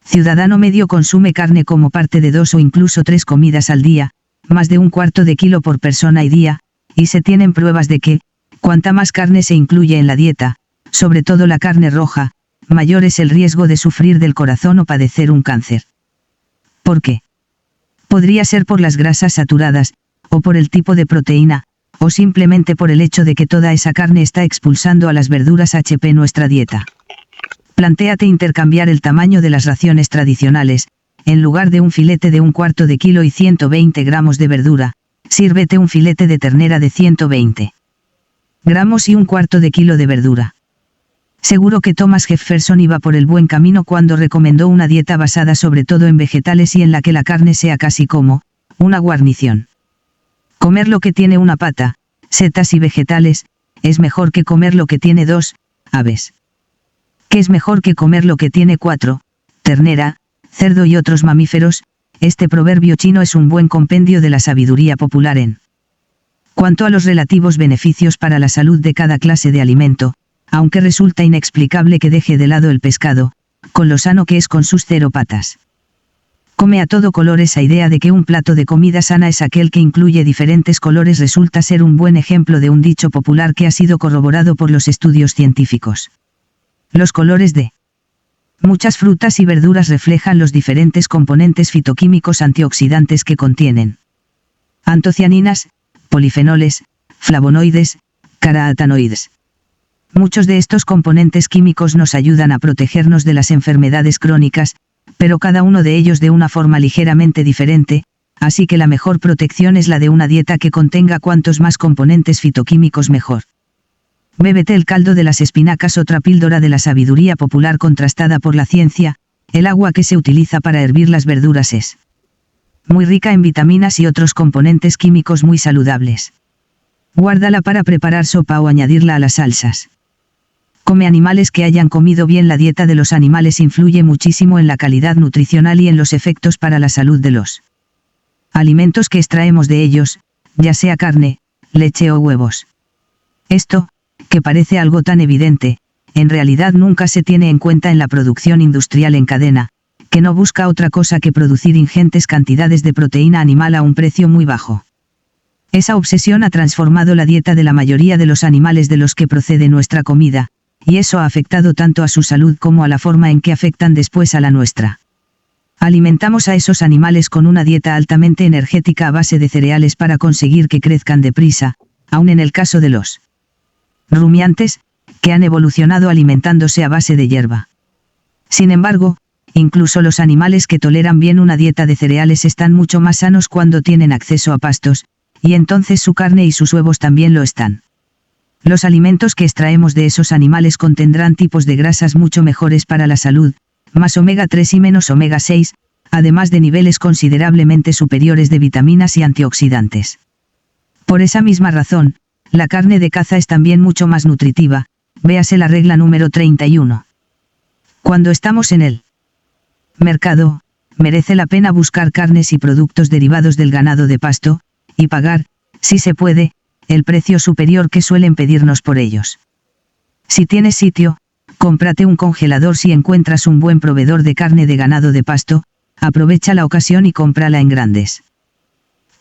ciudadano medio consume carne como parte de 2 o incluso 3 comidas al día, más de 1/4 de kilo por persona y día, y se tienen pruebas de que, cuanta más carne se incluye en la dieta, sobre todo la carne roja, mayor es el riesgo de sufrir del corazón o padecer un cáncer. ¿Por qué? Podría ser por las grasas saturadas, o por el tipo de proteína, o simplemente por el hecho de que toda esa carne está expulsando a las verduras HP nuestra dieta. Plantéate intercambiar el tamaño de las raciones tradicionales, en lugar de un filete de 1/4 de kilo y 120 gramos de verdura, sírvete un filete de ternera de 120 gramos y 1/4 de kilo de verdura. Seguro que Thomas Jefferson iba por el buen camino cuando recomendó una dieta basada sobre todo en vegetales y en la que la carne sea casi como una guarnición. Comer lo que tiene una pata, setas y vegetales, es mejor que comer lo que tiene 2 aves. ¿Qué es mejor que comer lo que tiene 4, ternera, cerdo y otros mamíferos? Este proverbio chino es un buen compendio de la sabiduría popular en cuanto a los relativos beneficios para la salud de cada clase de alimento, aunque resulta inexplicable que deje de lado el pescado, con lo sano que es con sus 0 patas. Come a todo color. Esa idea de que un plato de comida sana es aquel que incluye diferentes colores resulta ser un buen ejemplo de un dicho popular que ha sido corroborado por los estudios científicos. Los colores de muchas frutas y verduras reflejan los diferentes componentes fitoquímicos antioxidantes que contienen. Antocianinas, polifenoles, flavonoides, carotenoides. Muchos de estos componentes químicos nos ayudan a protegernos de las enfermedades crónicas, pero cada uno de ellos de una forma ligeramente diferente, así que la mejor protección es la de una dieta que contenga cuantos más componentes fitoquímicos mejor. Bébete el caldo de las espinacas. Otra píldora de la sabiduría popular contrastada por la ciencia: el agua que se utiliza para hervir las verduras es muy rica en vitaminas y otros componentes químicos muy saludables. Guárdala para preparar sopa o añadirla a las salsas. Come animales que hayan comido bien. La dieta de los animales influye muchísimo en la calidad nutricional y en los efectos para la salud de los alimentos que extraemos de ellos, ya sea carne, leche o huevos. Esto, que parece algo tan evidente, en realidad nunca se tiene en cuenta en la producción industrial en cadena, que no busca otra cosa que producir ingentes cantidades de proteína animal a un precio muy bajo. Esa obsesión ha transformado la dieta de la mayoría de los animales de los que procede nuestra comida, y eso ha afectado tanto a su salud como a la forma en que afectan después a la nuestra. Alimentamos a esos animales con una dieta altamente energética a base de cereales para conseguir que crezcan deprisa, aun en el caso de los rumiantes, que han evolucionado alimentándose a base de hierba. Sin embargo, incluso los animales que toleran bien una dieta de cereales están mucho más sanos cuando tienen acceso a pastos, y entonces su carne y sus huevos también lo están. Los alimentos que extraemos de esos animales contendrán tipos de grasas mucho mejores para la salud, más omega 3 y menos omega 6, además de niveles considerablemente superiores de vitaminas y antioxidantes. Por esa misma razón, la carne de caza es también mucho más nutritiva, véase la regla número 31. Cuando estamos en el mercado, merece la pena buscar carnes y productos derivados del ganado de pasto, y pagar, si se puede, el precio superior que suelen pedirnos por ellos. Si tienes sitio, cómprate un congelador. Si encuentras un buen proveedor de carne de ganado de pasto, aprovecha la ocasión y cómprala en grandes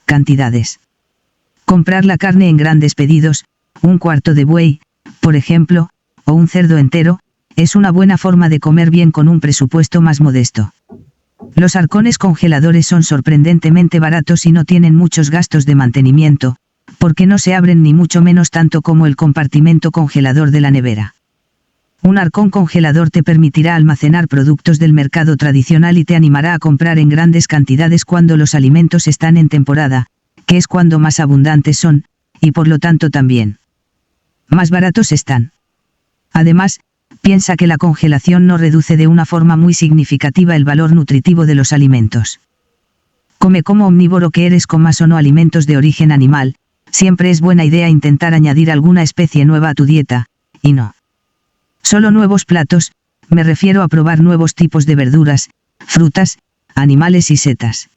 cantidades. Comprar la carne en grandes pedidos, un cuarto de buey, por ejemplo, o un cerdo entero, es una buena forma de comer bien con un presupuesto más modesto. Los arcones congeladores son sorprendentemente baratos y no tienen muchos gastos de mantenimiento, porque no se abren ni mucho menos tanto como el compartimento congelador de la nevera. Un arcón congelador te permitirá almacenar productos del mercado tradicional y te animará a comprar en grandes cantidades cuando los alimentos están en temporada, que es cuando más abundantes son, y por lo tanto también más baratos están. Además, piensa que la congelación no reduce de una forma muy significativa el valor nutritivo de los alimentos. Come como omnívoro que eres, comas o no alimentos de origen animal, siempre es buena idea intentar añadir alguna especie nueva a tu dieta, y no solo nuevos platos, me refiero a probar nuevos tipos de verduras, frutas, animales y setas.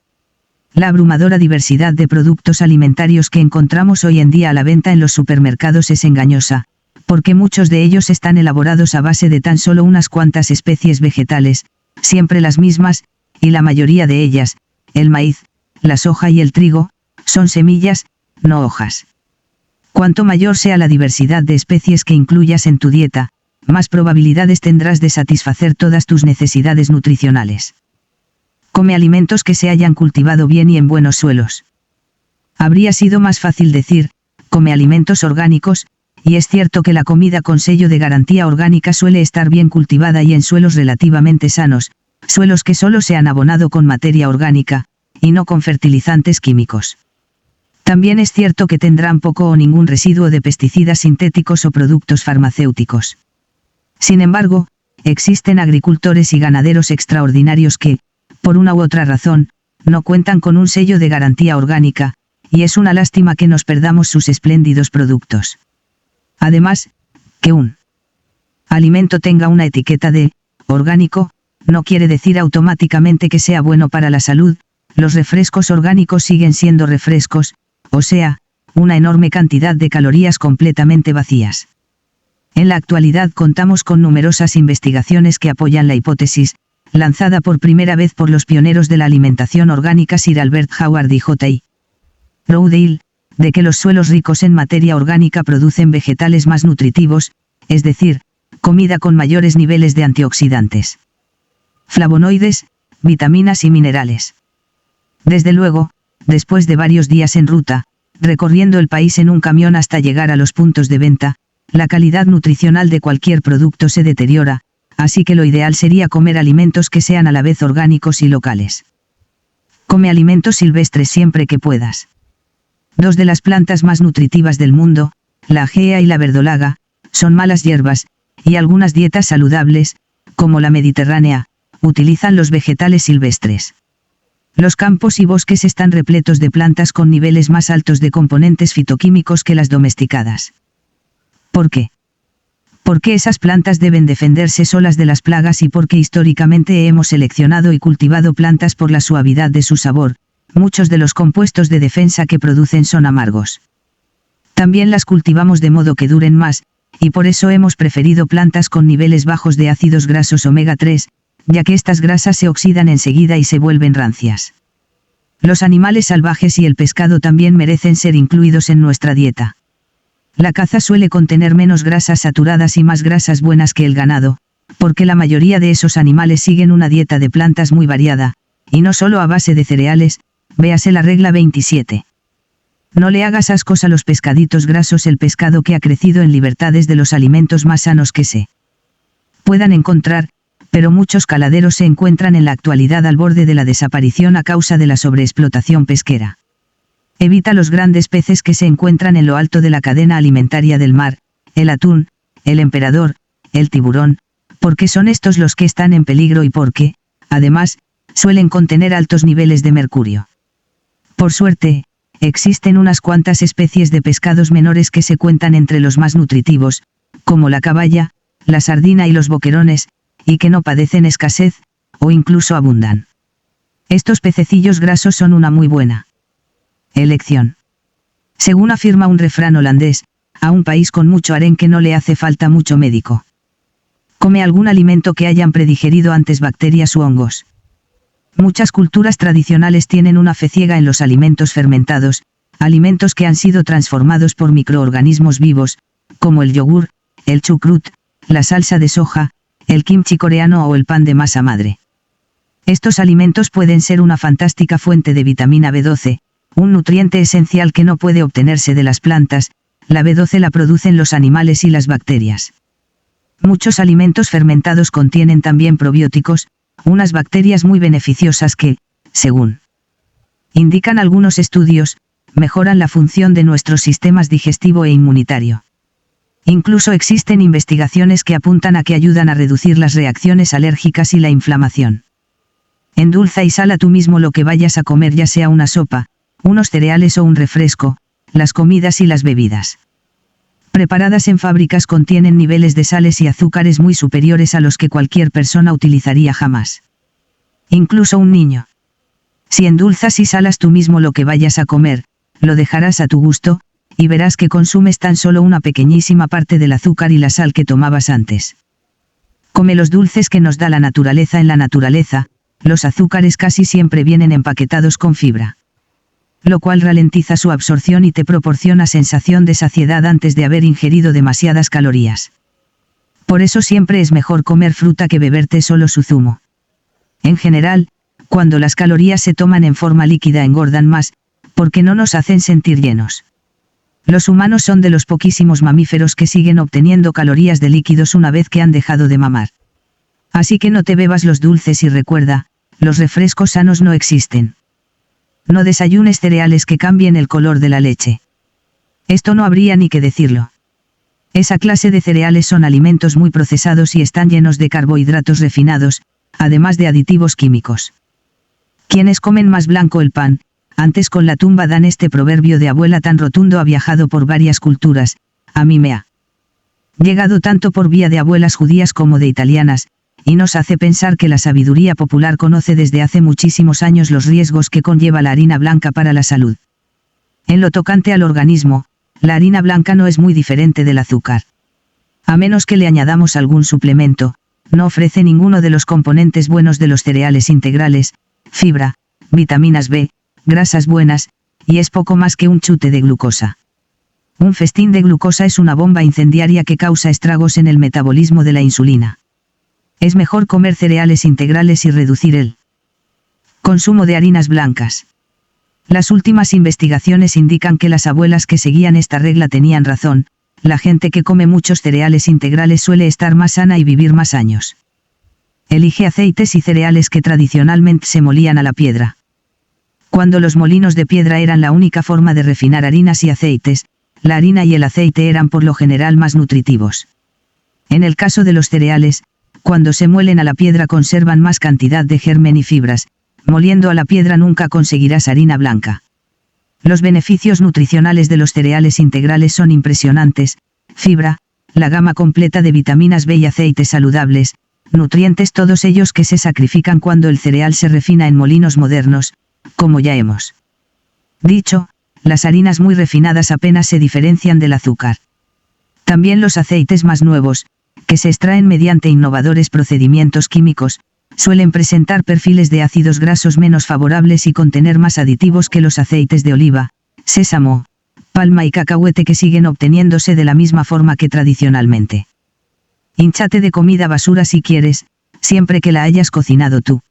La abrumadora diversidad de productos alimentarios que encontramos hoy en día a la venta en los supermercados es engañosa, porque muchos de ellos están elaborados a base de tan solo unas cuantas especies vegetales, siempre las mismas, y la mayoría de ellas, el maíz, la soja y el trigo, son semillas, no hojas. Cuanto mayor sea la diversidad de especies que incluyas en tu dieta, más probabilidades tendrás de satisfacer todas tus necesidades nutricionales. Come alimentos que se hayan cultivado bien y en buenos suelos. Habría sido más fácil decir, come alimentos orgánicos, y es cierto que la comida con sello de garantía orgánica suele estar bien cultivada y en suelos relativamente sanos, suelos que solo se han abonado con materia orgánica, y no con fertilizantes químicos. También es cierto que tendrán poco o ningún residuo de pesticidas sintéticos o productos farmacéuticos. Sin embargo, existen agricultores y ganaderos extraordinarios que, por una u otra razón, no cuentan con un sello de garantía orgánica, y es una lástima que nos perdamos sus espléndidos productos. Además, que un alimento tenga una etiqueta de orgánico, no quiere decir automáticamente que sea bueno para la salud. Los refrescos orgánicos siguen siendo refrescos, o sea, una enorme cantidad de calorías completamente vacías. En la actualidad contamos con numerosas investigaciones que apoyan la hipótesis, lanzada por primera vez por los pioneros de la alimentación orgánica Sir Albert Howard y J.I. Roudale, de que los suelos ricos en materia orgánica producen vegetales más nutritivos, es decir, comida con mayores niveles de antioxidantes, flavonoides, vitaminas y minerales. Desde luego, después de varios días en ruta, recorriendo el país en un camión hasta llegar a los puntos de venta, la calidad nutricional de cualquier producto se deteriora, así que lo ideal sería comer alimentos que sean a la vez orgánicos y locales. Come alimentos silvestres siempre que puedas. Dos de las plantas más nutritivas del mundo, la agea y la verdolaga, son malas hierbas, y algunas dietas saludables, como la mediterránea, utilizan los vegetales silvestres. Los campos y bosques están repletos de plantas con niveles más altos de componentes fitoquímicos que las domesticadas. ¿Por qué? Porque esas plantas deben defenderse solas de las plagas y porque históricamente hemos seleccionado y cultivado plantas por la suavidad de su sabor. Muchos de los compuestos de defensa que producen son amargos. También las cultivamos de modo que duren más, y por eso hemos preferido plantas con niveles bajos de ácidos grasos omega 3, ya que estas grasas se oxidan enseguida y se vuelven rancias. Los animales salvajes y el pescado también merecen ser incluidos en nuestra dieta. La caza suele contener menos grasas saturadas y más grasas buenas que el ganado, porque la mayoría de esos animales siguen una dieta de plantas muy variada, y no solo a base de cereales. Véase la regla 27. No le hagas ascos a los pescaditos grasos. El pescado que ha crecido en libertad es de los alimentos más sanos que se puedan encontrar, pero muchos caladeros se encuentran en la actualidad al borde de la desaparición a causa de la sobreexplotación pesquera. Evita los grandes peces que se encuentran en lo alto de la cadena alimentaria del mar, el atún, el emperador, el tiburón, porque son estos los que están en peligro y porque, además, suelen contener altos niveles de mercurio. Por suerte, existen unas cuantas especies de pescados menores que se cuentan entre los más nutritivos, como la caballa, la sardina y los boquerones, y que no padecen escasez, o incluso abundan. Estos pececillos grasos son una muy buena elección. Según afirma un refrán holandés, a un país con mucho arenque no le hace falta mucho médico. Come algún alimento que hayan predigerido antes bacterias u hongos. Muchas culturas tradicionales tienen una fe ciega en los alimentos fermentados, alimentos que han sido transformados por microorganismos vivos, como el yogur, el chucrut, la salsa de soja, el kimchi coreano o el pan de masa madre. Estos alimentos pueden ser una fantástica fuente de vitamina B12, un nutriente esencial que no puede obtenerse de las plantas. La B12 la producen los animales y las bacterias. Muchos alimentos fermentados contienen también probióticos, unas bacterias muy beneficiosas que, según indican algunos estudios, mejoran la función de nuestros sistemas digestivo e inmunitario. Incluso existen investigaciones que apuntan a que ayudan a reducir las reacciones alérgicas y la inflamación. Endulza y sala tú mismo lo que vayas a comer, ya sea una sopa, unos cereales o un refresco, las comidas y las bebidas preparadas en fábricas contienen niveles de sales y azúcares muy superiores a los que cualquier persona utilizaría jamás. Incluso un niño. Si endulzas y salas tú mismo lo que vayas a comer, lo dejarás a tu gusto, y verás que consumes tan solo una pequeñísima parte del azúcar y la sal que tomabas antes. Come los dulces que nos da la naturaleza. En la naturaleza, los azúcares casi siempre vienen empaquetados con fibra, lo cual ralentiza su absorción y te proporciona sensación de saciedad antes de haber ingerido demasiadas calorías. Por eso siempre es mejor comer fruta que beberte solo su zumo. En general, cuando las calorías se toman en forma líquida engordan más, porque no nos hacen sentir llenos. Los humanos son de los poquísimos mamíferos que siguen obteniendo calorías de líquidos una vez que han dejado de mamar. Así que no te bebas los dulces y recuerda, los refrescos sanos no existen. No desayunes cereales que cambien el color de la leche. Esto no habría ni que decirlo. Esa clase de cereales son alimentos muy procesados y están llenos de carbohidratos refinados, además de aditivos químicos. Quienes comen más blanco el pan, antes con la tumba dan. Este proverbio de abuela tan rotundo ha viajado por varias culturas, a mí me ha llegado tanto por vía de abuelas judías como de italianas, y nos hace pensar que la sabiduría popular conoce desde hace muchísimos años los riesgos que conlleva la harina blanca para la salud. En lo tocante al organismo, la harina blanca no es muy diferente del azúcar. A menos que le añadamos algún suplemento, no ofrece ninguno de los componentes buenos de los cereales integrales, fibra, vitaminas B, grasas buenas, y es poco más que un chute de glucosa. Un festín de glucosa es una bomba incendiaria que causa estragos en el metabolismo de la insulina. Es mejor comer cereales integrales y reducir el consumo de harinas blancas. Las últimas investigaciones indican que las abuelas que seguían esta regla tenían razón, la gente que come muchos cereales integrales suele estar más sana y vivir más años. Elige aceites y cereales que tradicionalmente se molían a la piedra. Cuando los molinos de piedra eran la única forma de refinar harinas y aceites, la harina y el aceite eran por lo general más nutritivos. En el caso de los cereales, cuando se muelen a la piedra conservan más cantidad de germen y fibras, moliendo a la piedra nunca conseguirás harina blanca. Los beneficios nutricionales de los cereales integrales son impresionantes: fibra, la gama completa de vitaminas B y aceites saludables, nutrientes todos ellos que se sacrifican cuando el cereal se refina en molinos modernos, como ya hemos dicho, las harinas muy refinadas apenas se diferencian del azúcar. También los aceites más nuevos, que se extraen mediante innovadores procedimientos químicos, suelen presentar perfiles de ácidos grasos menos favorables y contener más aditivos que los aceites de oliva, sésamo, palma y cacahuete que siguen obteniéndose de la misma forma que tradicionalmente. Hínchate de comida basura si quieres, siempre que la hayas cocinado tú.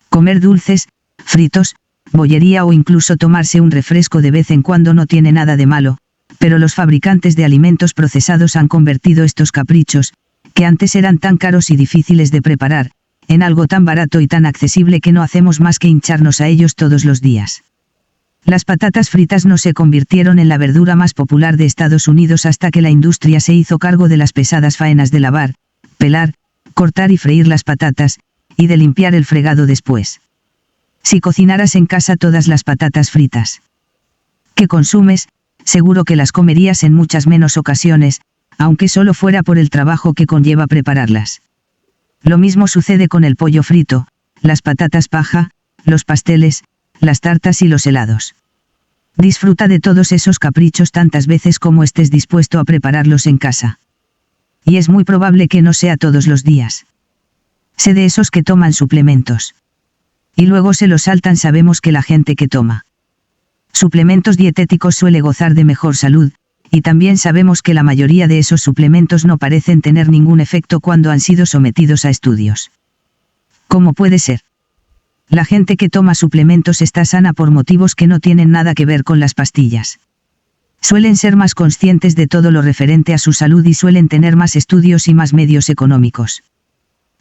Comer dulces, fritos, bollería o incluso tomarse un refresco de vez en cuando no tiene nada de malo, pero los fabricantes de alimentos procesados han convertido estos caprichos, que antes eran tan caros y difíciles de preparar, en algo tan barato y tan accesible que no hacemos más que hincharnos a ellos todos los días. Las patatas fritas no se convirtieron en la verdura más popular de Estados Unidos hasta que la industria se hizo cargo de las pesadas faenas de lavar, pelar, cortar y freír las patatas, y de limpiar el fregado después. Si cocinaras en casa todas las patatas fritas que consumes, seguro que las comerías en muchas menos ocasiones, aunque solo fuera por el trabajo que conlleva prepararlas. Lo mismo sucede con el pollo frito, las patatas paja, los pasteles, las tartas y los helados. Disfruta de todos esos caprichos tantas veces como estés dispuesto a prepararlos en casa. Y es muy probable que no sea todos los días. Sé de esos que toman suplementos. Y luego se los saltan. Sabemos que la gente que toma suplementos dietéticos suele gozar de mejor salud, y también sabemos que la mayoría de esos suplementos no parecen tener ningún efecto cuando han sido sometidos a estudios. ¿Cómo puede ser? La gente que toma suplementos está sana por motivos que no tienen nada que ver con las pastillas. Suelen ser más conscientes de todo lo referente a su salud y suelen tener más estudios y más medios económicos.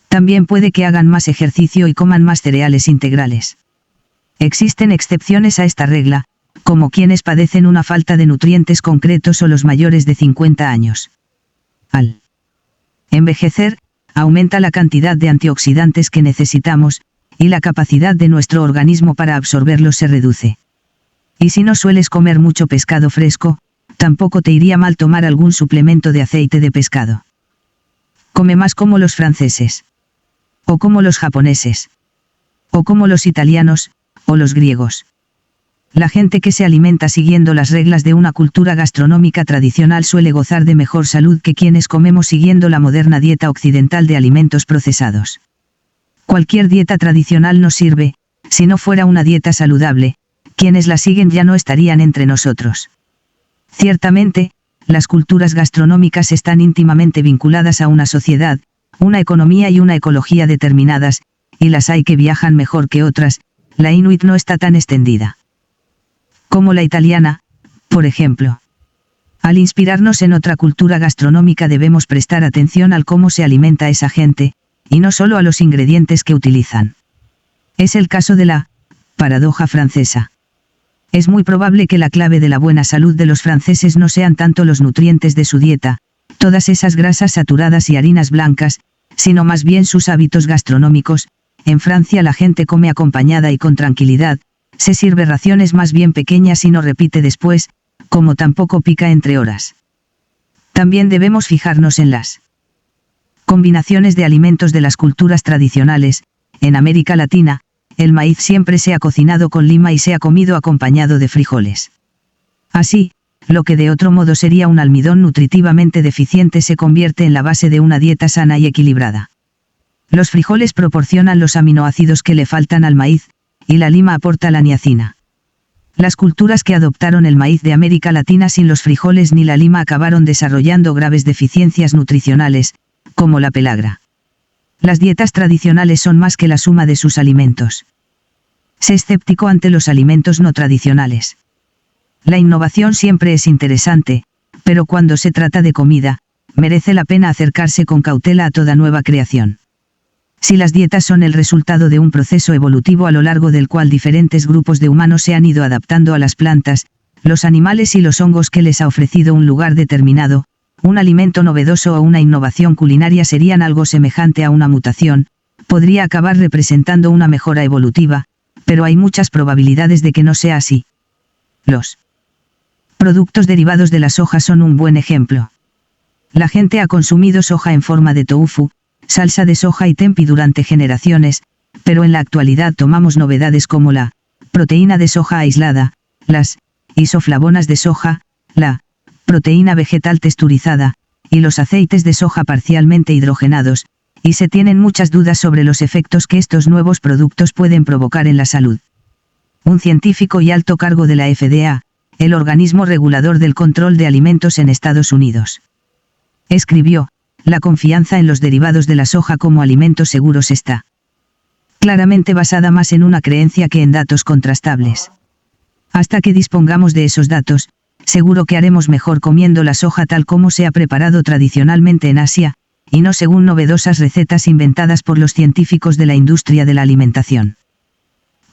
También puede que hagan más ejercicio y coman más cereales integrales. Existen excepciones a esta regla, como quienes padecen una falta de nutrientes concretos o los mayores de 50 años. Al envejecer, aumenta la cantidad de antioxidantes que necesitamos, y la capacidad de nuestro organismo para absorberlos se reduce. Y si no sueles comer mucho pescado fresco, tampoco te iría mal tomar algún suplemento de aceite de pescado. Come más como los franceses. O como los japoneses. O como los italianos, o los griegos. La gente que se alimenta siguiendo las reglas de una cultura gastronómica tradicional suele gozar de mejor salud que quienes comemos siguiendo la moderna dieta occidental de alimentos procesados. Cualquier dieta tradicional no sirve, si no fuera una dieta saludable, quienes la siguen ya no estarían entre nosotros. Ciertamente, las culturas gastronómicas están íntimamente vinculadas a una sociedad, una economía y una ecología determinadas, y las hay que viajan mejor que otras, la inuit no está tan extendida como la italiana, por ejemplo. Al inspirarnos en otra cultura gastronómica debemos prestar atención al cómo se alimenta esa gente, y no solo a los ingredientes que utilizan. Es el caso de la paradoja francesa. Es muy probable que la clave de la buena salud de los franceses no sean tanto los nutrientes de su dieta, todas esas grasas saturadas y harinas blancas, sino más bien sus hábitos gastronómicos. En Francia la gente come acompañada y con tranquilidad, se sirve raciones más bien pequeñas y no repite después, como tampoco pica entre horas. También debemos fijarnos en las combinaciones de alimentos de las culturas tradicionales. En América Latina, el maíz siempre se ha cocinado con lima y se ha comido acompañado de frijoles. Así, lo que de otro modo sería un almidón nutritivamente deficiente se convierte en la base de una dieta sana y equilibrada. Los frijoles proporcionan los aminoácidos que le faltan al maíz, y la lima aporta la niacina. Las culturas que adoptaron el maíz de América Latina sin los frijoles ni la lima acabaron desarrollando graves deficiencias nutricionales, como la pelagra. Las dietas tradicionales son más que la suma de sus alimentos. Sé escéptico ante los alimentos no tradicionales. La innovación siempre es interesante, pero cuando se trata de comida, merece la pena acercarse con cautela a toda nueva creación. Si las dietas son el resultado de un proceso evolutivo a lo largo del cual diferentes grupos de humanos se han ido adaptando a las plantas, los animales y los hongos que les ha ofrecido un lugar determinado, un alimento novedoso o una innovación culinaria serían algo semejante a una mutación, podría acabar representando una mejora evolutiva, pero hay muchas probabilidades de que no sea así. Los productos derivados de la soja son un buen ejemplo. La gente ha consumido soja en forma de tofu, salsa de soja y tempeh durante generaciones, pero en la actualidad tomamos novedades como la proteína de soja aislada, las isoflavonas de soja, la proteína vegetal texturizada, y los aceites de soja parcialmente hidrogenados, y se tienen muchas dudas sobre los efectos que estos nuevos productos pueden provocar en la salud. Un científico y alto cargo de la FDA, el organismo regulador del control de alimentos en Estados Unidos, escribió: la confianza en los derivados de la soja como alimentos seguros está claramente basada más en una creencia que en datos contrastables. Hasta que dispongamos de esos datos, seguro que haremos mejor comiendo la soja tal como se ha preparado tradicionalmente en Asia, y no según novedosas recetas inventadas por los científicos de la industria de la alimentación.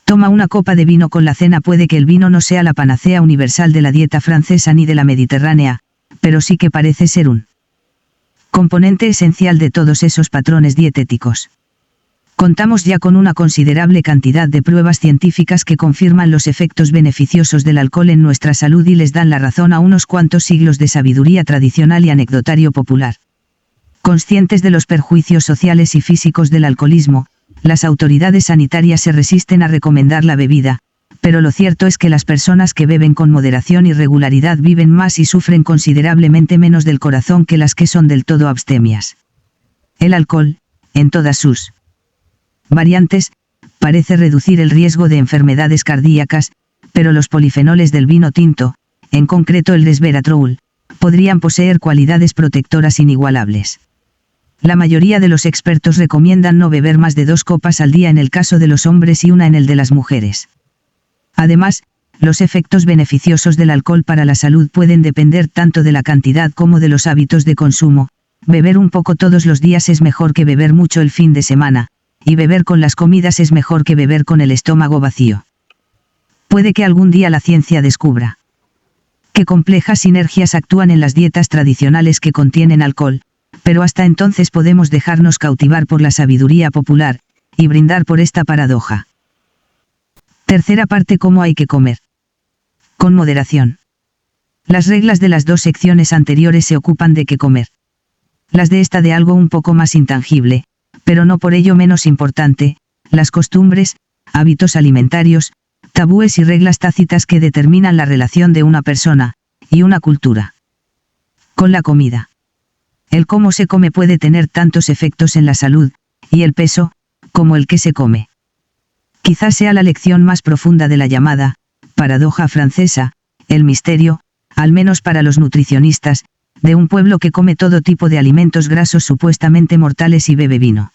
Toma una copa de vino con la cena. Puede que el vino no sea la panacea universal de la dieta francesa ni de la mediterránea, pero sí que parece ser un componente esencial de todos esos patrones dietéticos. Contamos ya con una considerable cantidad de pruebas científicas que confirman los efectos beneficiosos del alcohol en nuestra salud y les dan la razón a unos cuantos siglos de sabiduría tradicional y anecdotario popular. Conscientes de los perjuicios sociales y físicos del alcoholismo, las autoridades sanitarias se resisten a recomendar la bebida, pero lo cierto es que las personas que beben con moderación y regularidad viven más y sufren considerablemente menos del corazón que las que son del todo abstemias. El alcohol, en todas sus variantes, parece reducir el riesgo de enfermedades cardíacas, pero los polifenoles del vino tinto, en concreto el resveratrol, podrían poseer cualidades protectoras inigualables. La mayoría de los expertos recomiendan no beber más de 2 copas al día en el caso de los hombres y una en el de las mujeres. Además, los efectos beneficiosos del alcohol para la salud pueden depender tanto de la cantidad como de los hábitos de consumo. Beber un poco todos los días es mejor que beber mucho el fin de semana, y beber con las comidas es mejor que beber con el estómago vacío. Puede que algún día la ciencia descubra qué complejas sinergias actúan en las dietas tradicionales que contienen alcohol, pero hasta entonces podemos dejarnos cautivar por la sabiduría popular, y brindar por esta paradoja. Tercera parte: ¿cómo hay que comer? Con moderación. Las reglas de las 2 secciones anteriores se ocupan de qué comer. Las de esta de algo un poco más intangible, pero no por ello menos importante, las costumbres, hábitos alimentarios, tabúes y reglas tácitas que determinan la relación de una persona, y una cultura, con la comida. El cómo se come puede tener tantos efectos en la salud, y el peso, como el que se come. Quizás sea la lección más profunda de la llamada paradoja francesa, el misterio, al menos para los nutricionistas, de un pueblo que come todo tipo de alimentos grasos supuestamente mortales y bebe vino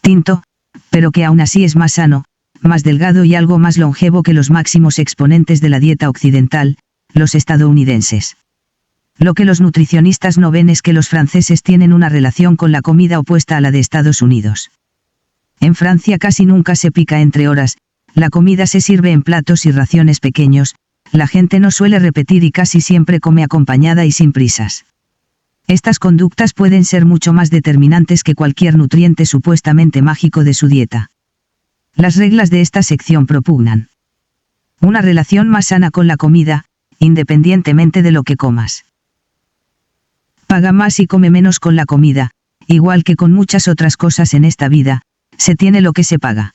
tinto, pero que aún así es más sano, más delgado y algo más longevo que los máximos exponentes de la dieta occidental, los estadounidenses. Lo que los nutricionistas no ven es que los franceses tienen una relación con la comida opuesta a la de Estados Unidos. En Francia casi nunca se pica entre horas, la comida se sirve en platos y raciones pequeños, la gente no suele repetir y casi siempre come acompañada y sin prisas. Estas conductas pueden ser mucho más determinantes que cualquier nutriente supuestamente mágico de su dieta. Las reglas de esta sección propugnan una relación más sana con la comida, independientemente de lo que comas. Paga más y come menos con la comida, igual que con muchas otras cosas en esta vida, se tiene lo que se paga.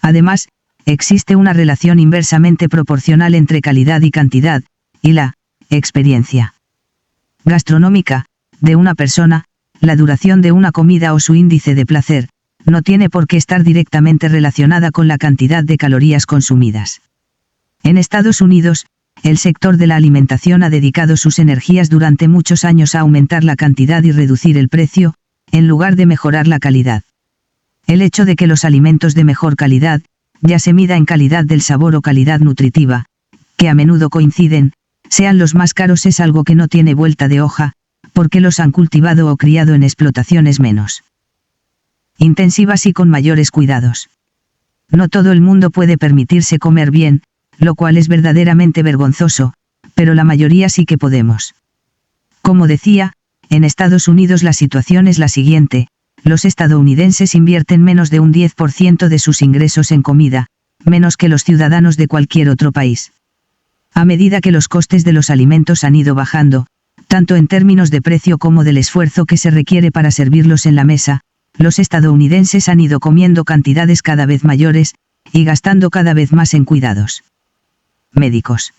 Además, existe una relación inversamente proporcional entre calidad y cantidad, y la experiencia gastronómica de una persona, la duración de una comida o su índice de placer, no tiene por qué estar directamente relacionada con la cantidad de calorías consumidas. En Estados Unidos, el sector de la alimentación ha dedicado sus energías durante muchos años a aumentar la cantidad y reducir el precio, en lugar de mejorar la calidad. El hecho de que los alimentos de mejor calidad, ya se mida en calidad del sabor o calidad nutritiva, que a menudo coinciden, sean los más caros es algo que no tiene vuelta de hoja, porque los han cultivado o criado en explotaciones menos intensivas y con mayores cuidados. No todo el mundo puede permitirse comer bien, lo cual es verdaderamente vergonzoso, pero la mayoría sí que podemos. Como decía, en Estados Unidos la situación es la siguiente: los estadounidenses invierten menos de un 10% de sus ingresos en comida, menos que los ciudadanos de cualquier otro país. A medida que los costes de los alimentos han ido bajando, tanto en términos de precio como del esfuerzo que se requiere para servirlos en la mesa, los estadounidenses han ido comiendo cantidades cada vez mayores, y gastando cada vez más en cuidados médicos.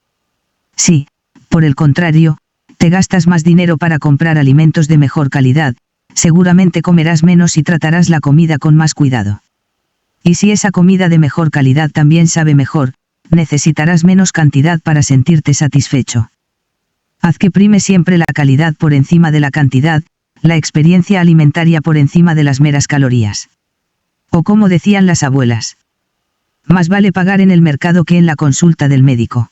Si, por el contrario, te gastas más dinero para comprar alimentos de mejor calidad, seguramente comerás menos y tratarás la comida con más cuidado. Y si esa comida de mejor calidad también sabe mejor, necesitarás menos cantidad para sentirte satisfecho. Haz que prime siempre la calidad por encima de la cantidad, la experiencia alimentaria por encima de las meras calorías. O como decían las abuelas: más vale pagar en el mercado que en la consulta del médico.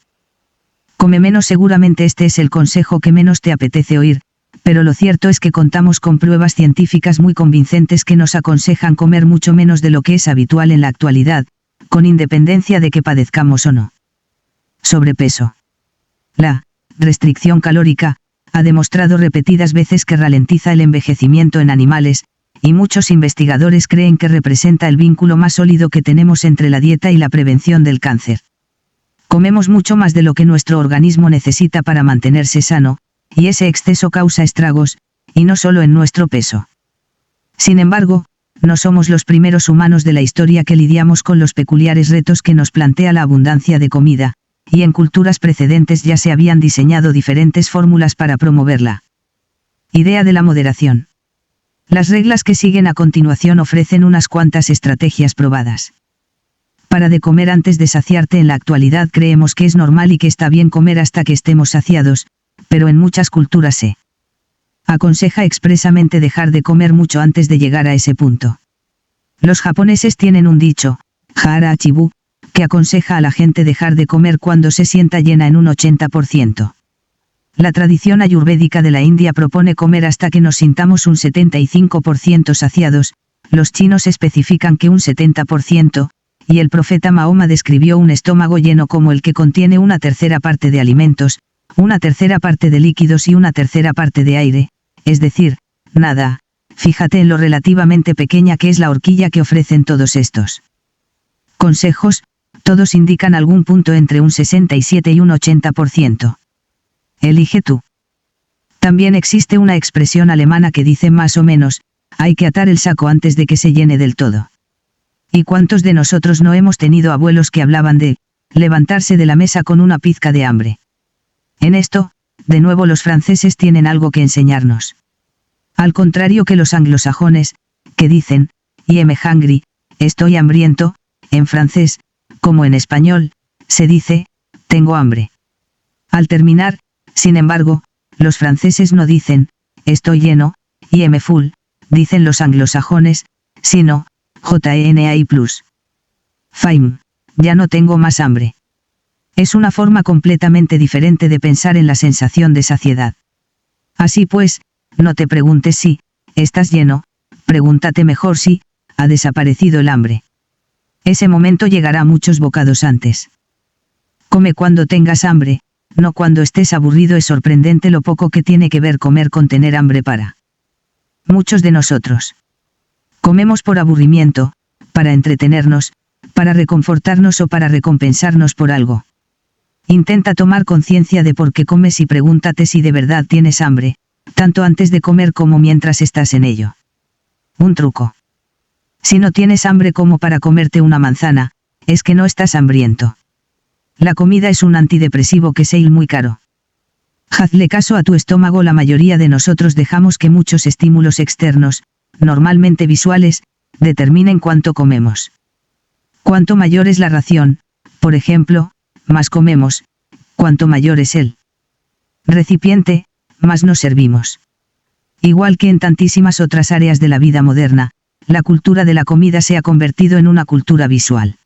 Come menos. Seguramente este es el consejo que menos te apetece oír, pero lo cierto es que contamos con pruebas científicas muy convincentes que nos aconsejan comer mucho menos de lo que es habitual en la actualidad, con independencia de que padezcamos o no sobrepeso. La restricción calórica ha demostrado repetidas veces que ralentiza el envejecimiento en animales, y muchos investigadores creen que representa el vínculo más sólido que tenemos entre la dieta y la prevención del cáncer. Comemos mucho más de lo que nuestro organismo necesita para mantenerse sano, y ese exceso causa estragos, y no solo en nuestro peso. Sin embargo, no somos los primeros humanos de la historia que lidiamos con los peculiares retos que nos plantea la abundancia de comida, y en culturas precedentes ya se habían diseñado diferentes fórmulas para promoverla. Idea de la moderación. Las reglas que siguen a continuación ofrecen unas cuantas estrategias probadas. Para de comer antes de saciarte. En la actualidad creemos que es normal y que está bien comer hasta que estemos saciados, pero en muchas culturas se Aconseja expresamente dejar de comer mucho antes de llegar a ese punto. Los japoneses tienen un dicho, Hara Chibu, que aconseja a la gente dejar de comer cuando se sienta llena en un 80%. La tradición ayurvédica de la India propone comer hasta que nos sintamos un 75% saciados, los chinos especifican que un 70%, y el profeta Mahoma describió un estómago lleno como el que contiene una tercera parte de alimentos, una tercera parte de líquidos y una tercera parte de aire, es decir, nada. Fíjate en lo relativamente pequeña que es la horquilla que ofrecen todos estos consejos, todos indican algún punto entre un 67 y un 80%. Elige tú. También existe una expresión alemana que dice más o menos, hay que atar el saco antes de que se llene del todo. ¿Y cuántos de nosotros no hemos tenido abuelos que hablaban de levantarse de la mesa con una pizca de hambre? En esto, de nuevo los franceses tienen algo que enseñarnos. Al contrario que los anglosajones, que dicen, I am hungry, estoy hambriento, en francés, como en español, se dice, tengo hambre. Al terminar, sin embargo, los franceses no dicen, estoy lleno, I am full, dicen los anglosajones, sino, JNI+. Fine, ya no tengo más hambre. Es una forma completamente diferente de pensar en la sensación de saciedad. Así pues, no te preguntes si estás lleno, pregúntate mejor si ha desaparecido el hambre. Ese momento llegará muchos bocados antes. Come cuando tengas hambre, no cuando estés aburrido. Es sorprendente lo poco que tiene que ver comer con tener hambre para muchos de nosotros. Comemos por aburrimiento, para entretenernos, para reconfortarnos o para recompensarnos por algo. Intenta tomar conciencia de por qué comes y pregúntate si de verdad tienes hambre, tanto antes de comer como mientras estás en ello. Un truco. Si no tienes hambre como para comerte una manzana, es que no estás hambriento. La comida es un antidepresivo que sale muy caro. Hazle caso a tu estómago. La mayoría de nosotros dejamos que muchos estímulos externos, normalmente visuales, determinen cuánto comemos. Cuanto mayor es la ración, por ejemplo, más comemos, cuanto mayor es el recipiente, más nos servimos. Igual que en tantísimas otras áreas de la vida moderna, la cultura de la comida se ha convertido en una cultura visual.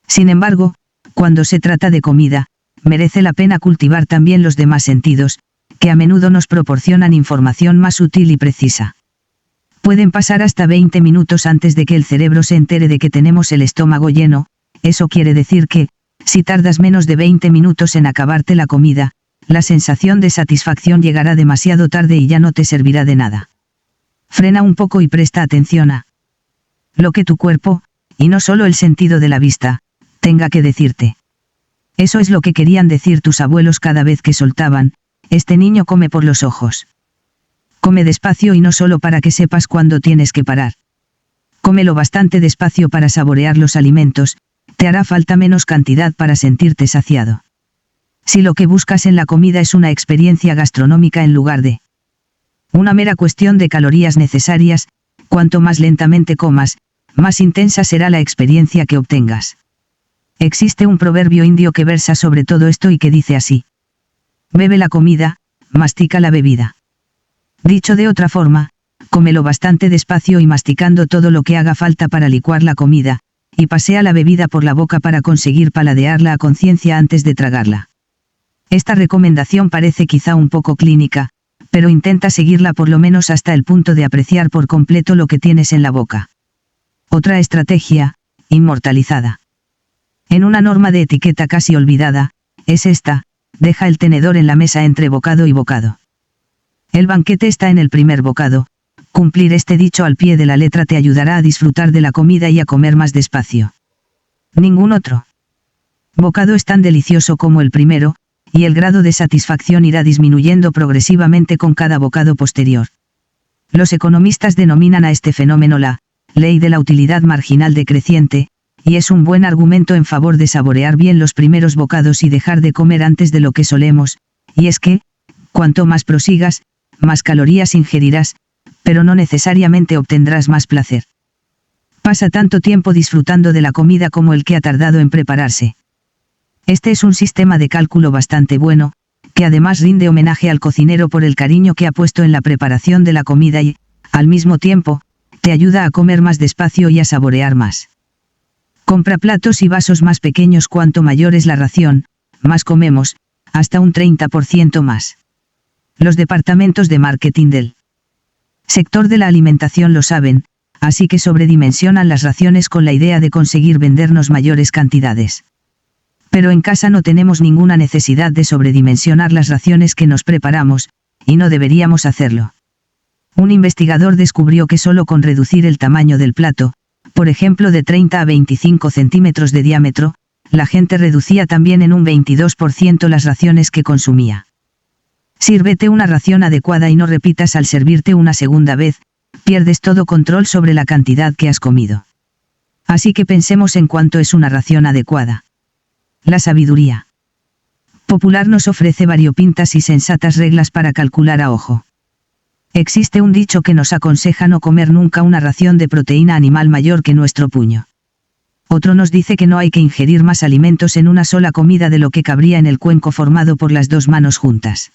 Sin embargo, cuando se trata de comida, merece la pena cultivar también los demás sentidos, que a menudo nos proporcionan información más útil y precisa. Pueden pasar hasta 20 minutos antes de que el cerebro se entere de que tenemos el estómago lleno. Eso quiere decir que, si tardas menos de 20 minutos en acabarte la comida, la sensación de satisfacción llegará demasiado tarde y ya no te servirá de nada. Frena un poco y presta atención a lo que tu cuerpo, y no solo el sentido de la vista, tenga que decirte. Eso es lo que querían decir tus abuelos cada vez que soltaban, este niño come por los ojos. Come despacio y no solo para que sepas cuándo tienes que parar. Cómelo bastante despacio para saborear los alimentos, te hará falta menos cantidad para sentirte saciado. Si lo que buscas en la comida es una experiencia gastronómica en lugar de una mera cuestión de calorías necesarias, cuanto más lentamente comas, más intensa será la experiencia que obtengas. Existe un proverbio indio que versa sobre todo esto y que dice así: bebe la comida, mastica la bebida. Dicho de otra forma, cómelo bastante despacio y masticando todo lo que haga falta para licuar la comida, y pasea la bebida por la boca para conseguir paladearla a conciencia antes de tragarla. Esta recomendación parece quizá un poco clínica, pero intenta seguirla por lo menos hasta el punto de apreciar por completo lo que tienes en la boca. Otra estrategia, inmortalizada en una norma de etiqueta casi olvidada, es esta: deja el tenedor en la mesa entre bocado y bocado. El banquete está en el primer bocado. Cumplir este dicho al pie de la letra te ayudará a disfrutar de la comida y a comer más despacio. Ningún otro bocado es tan delicioso como el primero, y el grado de satisfacción irá disminuyendo progresivamente con cada bocado posterior. Los economistas denominan a este fenómeno la ley de la utilidad marginal decreciente, y es un buen argumento en favor de saborear bien los primeros bocados y dejar de comer antes de lo que solemos, y es que, cuanto más prosigas, más calorías ingerirás, pero no necesariamente obtendrás más placer. Pasa tanto tiempo disfrutando de la comida como el que ha tardado en prepararse. Este es un sistema de cálculo bastante bueno, que además rinde homenaje al cocinero por el cariño que ha puesto en la preparación de la comida y, al mismo tiempo, te ayuda a comer más despacio y a saborear más. Compra platos y vasos más pequeños cuanto mayor es la ración, más comemos, hasta un 30% más. Los departamentos de marketing del sector de la alimentación lo saben, así que sobredimensionan las raciones con la idea de conseguir vendernos mayores cantidades. Pero en casa no tenemos ninguna necesidad de sobredimensionar las raciones que nos preparamos, y no deberíamos hacerlo. Un investigador descubrió que solo con reducir el tamaño del plato, por ejemplo de 30 a 25 centímetros de diámetro, la gente reducía también en un 22% las raciones que consumía. Sírvete una ración adecuada y no repitas al servirte una segunda vez, pierdes todo control sobre la cantidad que has comido. Así que pensemos en cuánto es una ración adecuada. La sabiduría popular nos ofrece variopintas y sensatas reglas para calcular a ojo. Existe un dicho que nos aconseja no comer nunca una ración de proteína animal mayor que nuestro puño. Otro nos dice que no hay que ingerir más alimentos en una sola comida de lo que cabría en el cuenco formado por las dos manos juntas.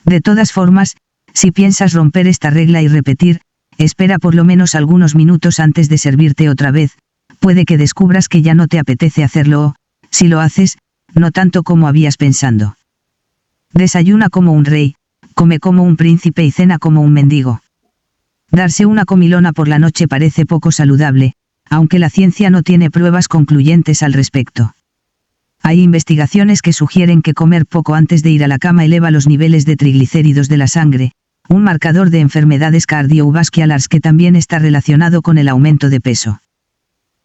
De todas formas, si piensas romper esta regla y repetir, espera por lo menos algunos minutos antes de servirte otra vez, puede que descubras que ya no te apetece hacerlo o, si lo haces, no tanto como habías pensado. Desayuna como un rey, come como un príncipe y cena como un mendigo. Darse una comilona por la noche parece poco saludable, aunque la ciencia no tiene pruebas concluyentes al respecto. Hay investigaciones que sugieren que comer poco antes de ir a la cama eleva los niveles de triglicéridos de la sangre, un marcador de enfermedades cardiovasculares que también está relacionado con el aumento de peso.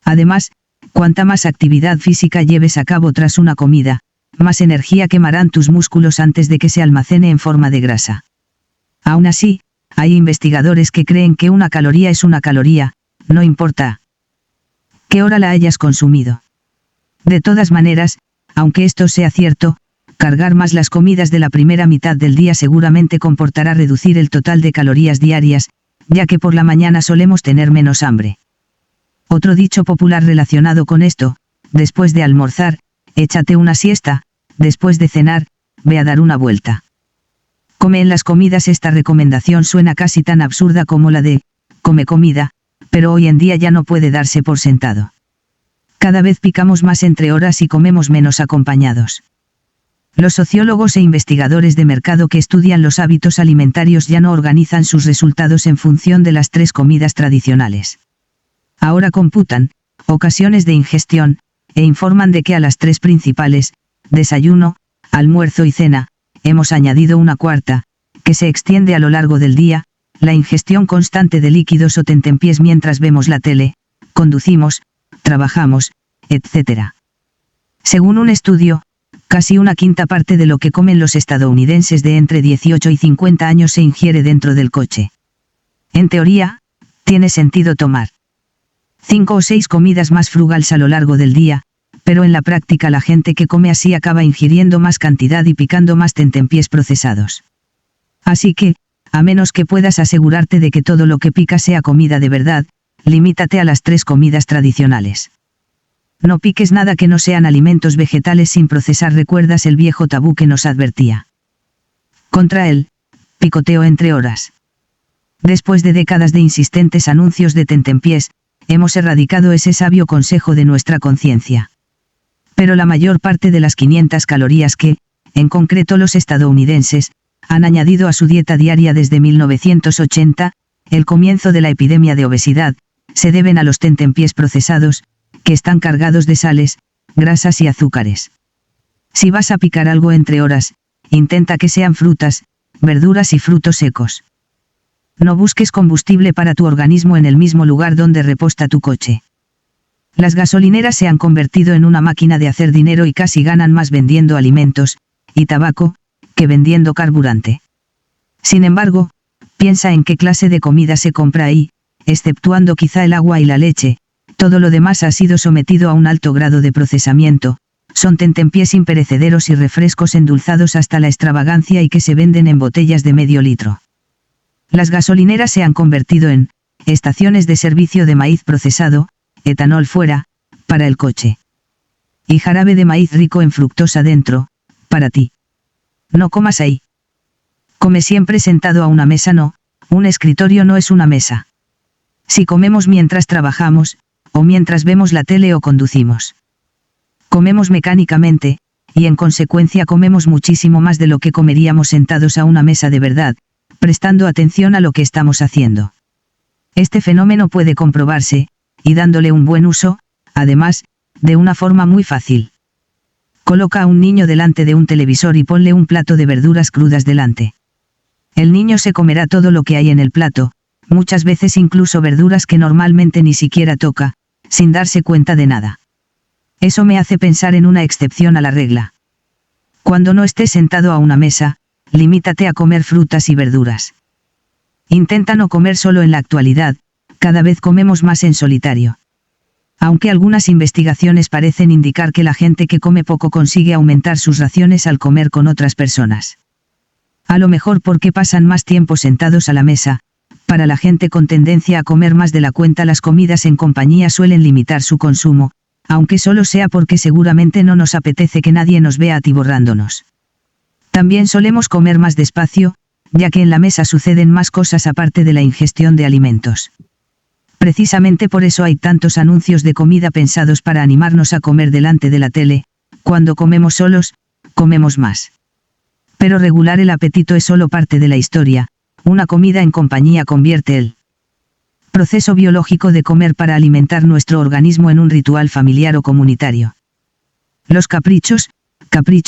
Además, cuanta más actividad física lleves a cabo tras una comida, más energía quemarán tus músculos antes de que se almacene en forma de grasa. Aún así, hay investigadores que creen que una caloría es una caloría, no importa qué hora la hayas consumido. De todas maneras, aunque esto sea cierto, cargar más las comidas de la primera mitad del día seguramente comportará reducir el total de calorías diarias, ya que por la mañana solemos tener menos hambre. Otro dicho popular relacionado con esto: después de almorzar, échate una siesta, después de cenar, ve a dar una vuelta. Come en las comidas. Esta recomendación suena casi tan absurda como la de come comida, pero hoy en día ya no puede darse por sentado. Cada vez picamos más entre horas y comemos menos acompañados. Los sociólogos e investigadores de mercado que estudian los hábitos alimentarios ya no organizan sus resultados en función de las 3 comidas tradicionales. Ahora computan ocasiones de ingestión, e informan de que a las 3 principales, desayuno, almuerzo y cena, hemos añadido una cuarta, que se extiende a lo largo del día, la ingestión constante de líquidos o tentempiés mientras vemos la tele, conducimos, trabajamos, etc. Según un estudio, casi una quinta parte de lo que comen los estadounidenses de entre 18 y 50 años se ingiere dentro del coche. En teoría, tiene sentido tomar 5 o 6 comidas más frugales a lo largo del día, pero en la práctica la gente que come así acaba ingiriendo más cantidad y picando más tentempiés procesados. Así que, a menos que puedas asegurarte de que todo lo que pica sea comida de verdad, limítate a las 3 comidas tradicionales. No piques nada que no sean alimentos vegetales sin procesar. ¿Recuerdas el viejo tabú que nos advertía contra el picoteo entre horas? Después de décadas de insistentes anuncios de tentempiés, hemos erradicado ese sabio consejo de nuestra conciencia. Pero la mayor parte de las 500 calorías que, en concreto los estadounidenses, han añadido a su dieta diaria desde 1980, el comienzo de la epidemia de obesidad, se deben a los tentempiés procesados, que están cargados de sales, grasas y azúcares. Si vas a picar algo entre horas, intenta que sean frutas, verduras y frutos secos. No busques combustible para tu organismo en el mismo lugar donde reposta tu coche. Las gasolineras se han convertido en una máquina de hacer dinero y casi ganan más vendiendo alimentos y tabaco que vendiendo carburante. Sin embargo, piensa en qué clase de comida se compra ahí, exceptuando quizá el agua y la leche. Todo lo demás ha sido sometido a un alto grado de procesamiento, son tentempiés imperecederos y refrescos endulzados hasta la extravagancia y que se venden en botellas de medio litro. Las gasolineras se han convertido en estaciones de servicio de maíz procesado, etanol fuera, para el coche. Y jarabe de maíz rico en fructosa dentro, para ti. No comas ahí. Come siempre sentado a una mesa, no, un escritorio no es una mesa. Si comemos mientras trabajamos, o mientras vemos la tele o conducimos. Comemos mecánicamente, y en consecuencia comemos muchísimo más de lo que comeríamos sentados a una mesa de verdad, prestando atención a lo que estamos haciendo. Este fenómeno puede comprobarse, y dándole un buen uso, además, de una forma muy fácil. Coloca a un niño delante de un televisor y ponle un plato de verduras crudas delante. El niño se comerá todo lo que hay en el plato, muchas veces incluso verduras que normalmente ni siquiera toca, sin darse cuenta de nada. Eso me hace pensar en una excepción a la regla. Cuando no estés sentado a una mesa, limítate a comer frutas y verduras. Intenta no comer solo en la actualidad, cada vez comemos más en solitario. Aunque algunas investigaciones parecen indicar que la gente que come poco consigue aumentar sus raciones al comer con otras personas. A lo mejor porque pasan más tiempo sentados a la mesa. Para la gente con tendencia a comer más de la cuenta, las comidas en compañía suelen limitar su consumo, aunque solo sea porque seguramente no nos apetece que nadie nos vea atiborrándonos. También solemos comer más despacio, ya que en la mesa suceden más cosas aparte de la ingestión de alimentos. Precisamente por eso hay tantos anuncios de comida pensados para animarnos a comer delante de la tele. Cuando comemos solos, comemos más. Pero regular el apetito es solo parte de la historia. Una comida en compañía convierte el proceso biológico de comer para alimentar nuestro organismo en un ritual familiar o comunitario. Los caprichos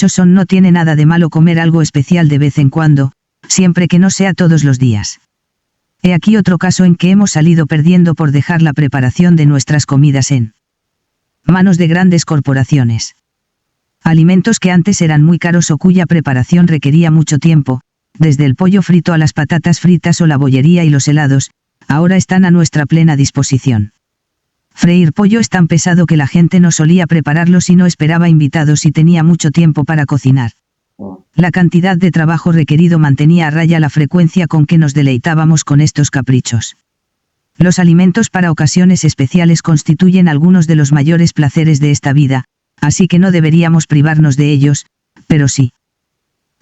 son, no tiene nada de malo comer algo especial de vez en cuando, siempre que no sea todos los días. He aquí otro caso en que hemos salido perdiendo por dejar la preparación de nuestras comidas en manos de grandes corporaciones. Alimentos que antes eran muy caros o cuya preparación requería mucho tiempo, desde el pollo frito a las patatas fritas o la bollería y los helados, ahora están a nuestra plena disposición. Freír pollo es tan pesado que la gente no solía prepararlo si no esperaba invitados y tenía mucho tiempo para cocinar. La cantidad de trabajo requerido mantenía a raya la frecuencia con que nos deleitábamos con estos caprichos. Los alimentos para ocasiones especiales constituyen algunos de los mayores placeres de esta vida, así que no deberíamos privarnos de ellos, pero sí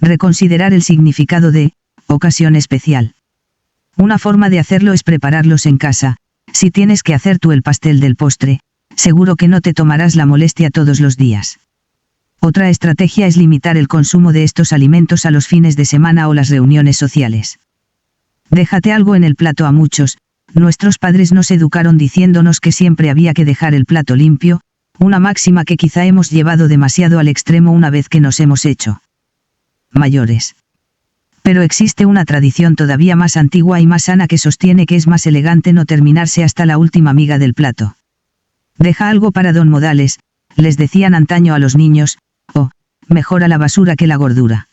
reconsiderar el significado de ocasión especial. Una forma de hacerlo es prepararlos en casa. Si tienes que hacer tú el pastel del postre, seguro que no te tomarás la molestia todos los días. Otra estrategia es limitar el consumo de estos alimentos a los fines de semana o las reuniones sociales. Déjate algo en el plato. A muchos, nuestros padres nos educaron diciéndonos que siempre había que dejar el plato limpio, una máxima que quizá hemos llevado demasiado al extremo una vez que nos hemos hecho mayores. Pero existe una tradición todavía más antigua y más sana que sostiene que es más elegante no terminarse hasta la última miga del plato. Deja algo para don Modales, les decían antaño a los niños, o, mejor a la basura que la gordura.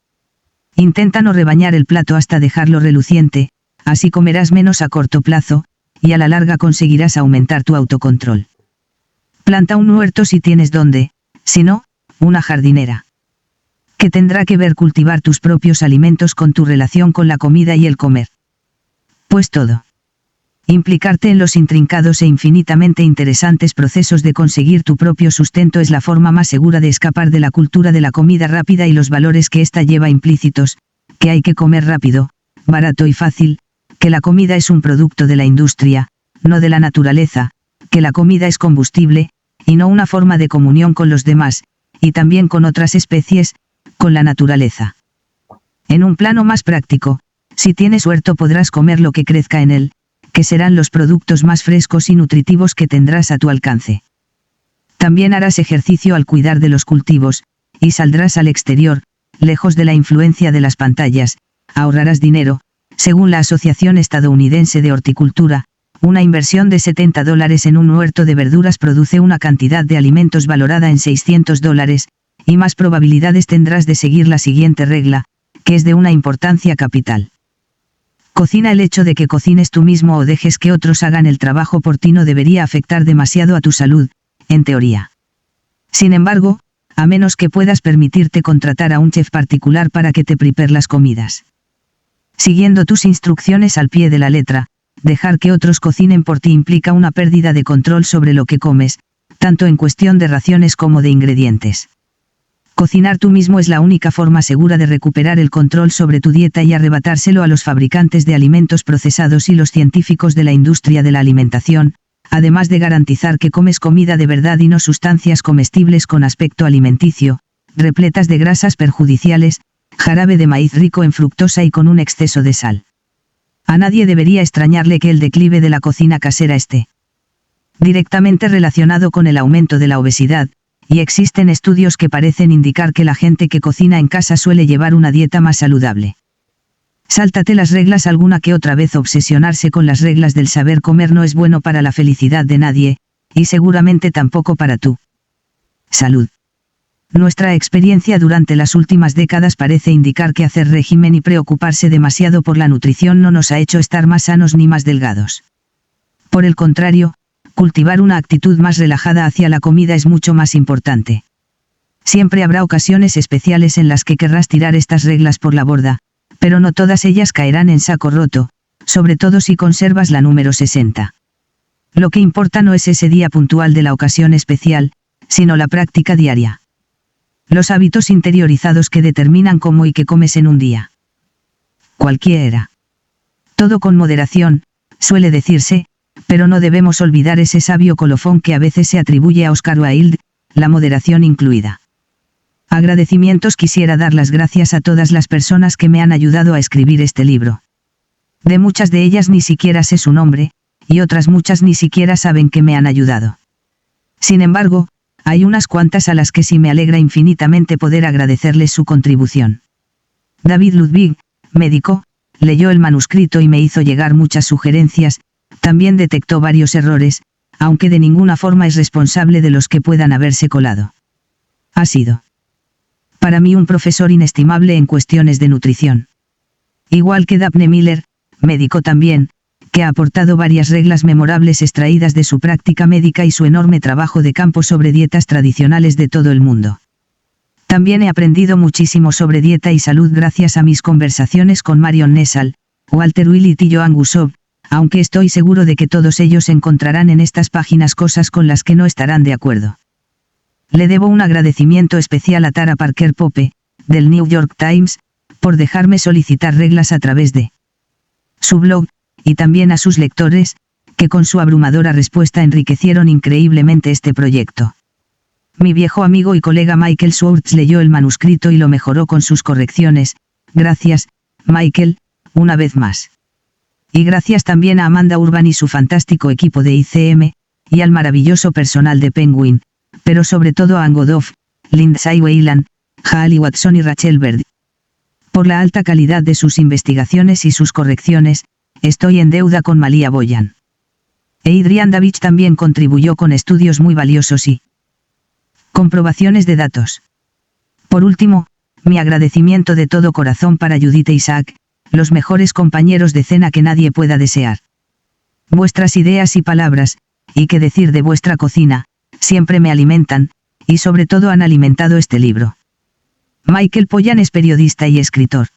Intenta no rebañar el plato hasta dejarlo reluciente, así comerás menos a corto plazo, y a la larga conseguirás aumentar tu autocontrol. Planta un huerto si tienes donde, si no, una jardinera. ¿Qué tendrá que ver cultivar tus propios alimentos con tu relación con la comida y el comer? Pues todo. Implicarte en los intrincados e infinitamente interesantes procesos de conseguir tu propio sustento es la forma más segura de escapar de la cultura de la comida rápida y los valores que ésta lleva implícitos, que hay que comer rápido, barato y fácil, que la comida es un producto de la industria, no de la naturaleza, que la comida es combustible, y no una forma de comunión con los demás, y también con otras especies, con la naturaleza. En un plano más práctico, si tienes huerto podrás comer lo que crezca en él, que serán los productos más frescos y nutritivos que tendrás a tu alcance. También harás ejercicio al cuidar de los cultivos, y saldrás al exterior, lejos de la influencia de las pantallas, ahorrarás dinero. Según la Asociación Estadounidense de Horticultura, una inversión de $70 en un huerto de verduras produce una cantidad de alimentos valorada en $600, y más probabilidades tendrás de seguir la siguiente regla, que es de una importancia capital. Cocina. El hecho de que cocines tú mismo o dejes que otros hagan el trabajo por ti no debería afectar demasiado a tu salud, en teoría. Sin embargo, a menos que puedas permitirte contratar a un chef particular para que te prepare las comidas. Siguiendo tus instrucciones al pie de la letra, dejar que otros cocinen por ti implica una pérdida de control sobre lo que comes, tanto en cuestión de raciones como de ingredientes. Cocinar tú mismo es la única forma segura de recuperar el control sobre tu dieta y arrebatárselo a los fabricantes de alimentos procesados y los científicos de la industria de la alimentación, además de garantizar que comes comida de verdad y no sustancias comestibles con aspecto alimenticio, repletas de grasas perjudiciales, jarabe de maíz rico en fructosa y con un exceso de sal. A nadie debería extrañarle que el declive de la cocina casera esté directamente relacionado con el aumento de la obesidad, y existen estudios que parecen indicar que la gente que cocina en casa suele llevar una dieta más saludable. Sáltate las reglas alguna que otra vez. Obsesionarse con las reglas del saber comer no es bueno para la felicidad de nadie, y seguramente tampoco para tu salud. Nuestra experiencia durante las últimas décadas parece indicar que hacer régimen y preocuparse demasiado por la nutrición no nos ha hecho estar más sanos ni más delgados. Por el contrario, cultivar una actitud más relajada hacia la comida es mucho más importante. Siempre habrá ocasiones especiales en las que querrás tirar estas reglas por la borda, pero no todas ellas caerán en saco roto, sobre todo si conservas la número 60. Lo que importa no es ese día puntual de la ocasión especial, sino la práctica diaria. Los hábitos interiorizados que determinan cómo y qué comes en un día. Cualquiera. Todo con moderación, suele decirse, pero no debemos olvidar ese sabio colofón que a veces se atribuye a Oscar Wilde, la moderación incluida. Agradecimientos. Quisiera dar las gracias a todas las personas que me han ayudado a escribir este libro. De muchas de ellas ni siquiera sé su nombre, y otras muchas ni siquiera saben que me han ayudado. Sin embargo, hay unas cuantas a las que sí me alegra infinitamente poder agradecerles su contribución. David Ludwig, médico, leyó el manuscrito y me hizo llegar muchas sugerencias. También detectó varios errores, aunque de ninguna forma es responsable de los que puedan haberse colado. Ha sido para mí un profesor inestimable en cuestiones de nutrición. Igual que Daphne Miller, médico también, que ha aportado varias reglas memorables extraídas de su práctica médica y su enorme trabajo de campo sobre dietas tradicionales de todo el mundo. También he aprendido muchísimo sobre dieta y salud gracias a mis conversaciones con Marion Nesal, Walter Willett y Joan Gusov, aunque estoy seguro de que todos ellos encontrarán en estas páginas cosas con las que no estarán de acuerdo. Le debo un agradecimiento especial a Tara Parker Pope, del New York Times, por dejarme solicitar reglas a través de su blog, y también a sus lectores, que con su abrumadora respuesta enriquecieron increíblemente este proyecto. Mi viejo amigo y colega Michael Schwartz leyó el manuscrito y lo mejoró con sus correcciones. Gracias, Michael, una vez más. Y gracias también a Amanda Urban y su fantástico equipo de ICM, y al maravilloso personal de Penguin, pero sobre todo a Ann Godoff, Lindsay Whelan, Hayley Watson y Rachel Bird. Por la alta calidad de sus investigaciones y sus correcciones, estoy en deuda con Malia Boyan. E Adrian David también contribuyó con estudios muy valiosos y comprobaciones de datos. Por último, mi agradecimiento de todo corazón para Judith e Isaac, los mejores compañeros de cena que nadie pueda desear. Vuestras ideas y palabras, y qué decir de vuestra cocina, siempre me alimentan, y sobre todo han alimentado este libro. Michael Pollan es periodista y escritor.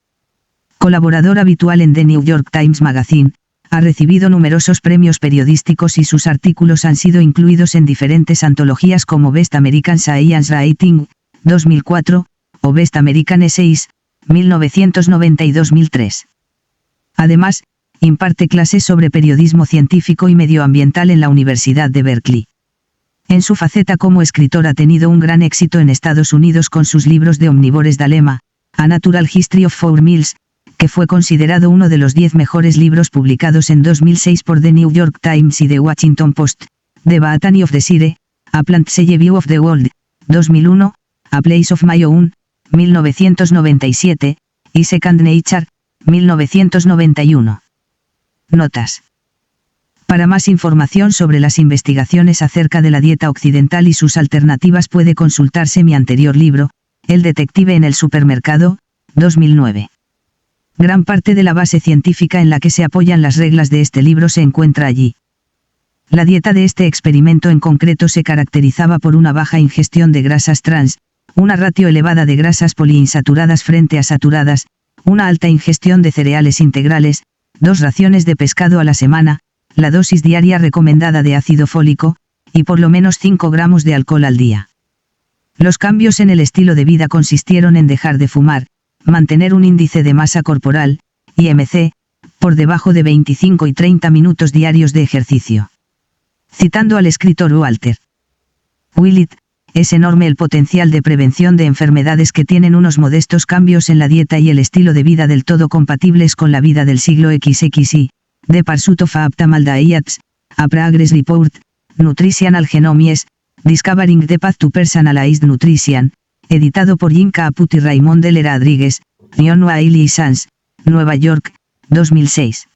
Colaborador habitual en The New York Times Magazine, ha recibido numerosos premios periodísticos y sus artículos han sido incluidos en diferentes antologías como Best American Science Writing, 2004, o Best American Essays, 1990 y 2003. Además, imparte clases sobre periodismo científico y medioambiental en la Universidad de Berkeley. En su faceta como escritor ha tenido un gran éxito en Estados Unidos con sus libros de Omnivores Dilemma, A Natural History of Four Meals, que fue considerado uno de los 10 mejores libros publicados en 2006 por The New York Times y The Washington Post, The Botany of Desire, A Plant-Shaped View of the World, 2001, A Place of My Own, 1997, y Second Nature, 1991. Notas. Para más información sobre las investigaciones acerca de la dieta occidental y sus alternativas puede consultarse mi anterior libro, El detective en el supermercado, 2009. Gran parte de la base científica en la que se apoyan las reglas de este libro se encuentra allí. La dieta de este experimento en concreto se caracterizaba por una baja ingestión de grasas trans, una ratio elevada de grasas poliinsaturadas frente a saturadas, una alta ingestión de cereales integrales, 2 raciones de pescado a la semana, la dosis diaria recomendada de ácido fólico, y por lo menos 5 gramos de alcohol al día. Los cambios en el estilo de vida consistieron en dejar de fumar, mantener un índice de masa corporal, IMC, por debajo de 25 y 30 minutos diarios de ejercicio. Citando al escritor Walter Willett, es enorme el potencial de prevención de enfermedades que tienen unos modestos cambios en la dieta y el estilo de vida del todo compatibles con la vida del siglo XXI, The Pursuit of Optimal Diets, a Progress Report, Nutritional Genomies, Discovering the Path to Personalized Nutrition, editado por Jim Caput y Raymond L. Rodríguez, John Wiley y Sons, Nueva York, 2006.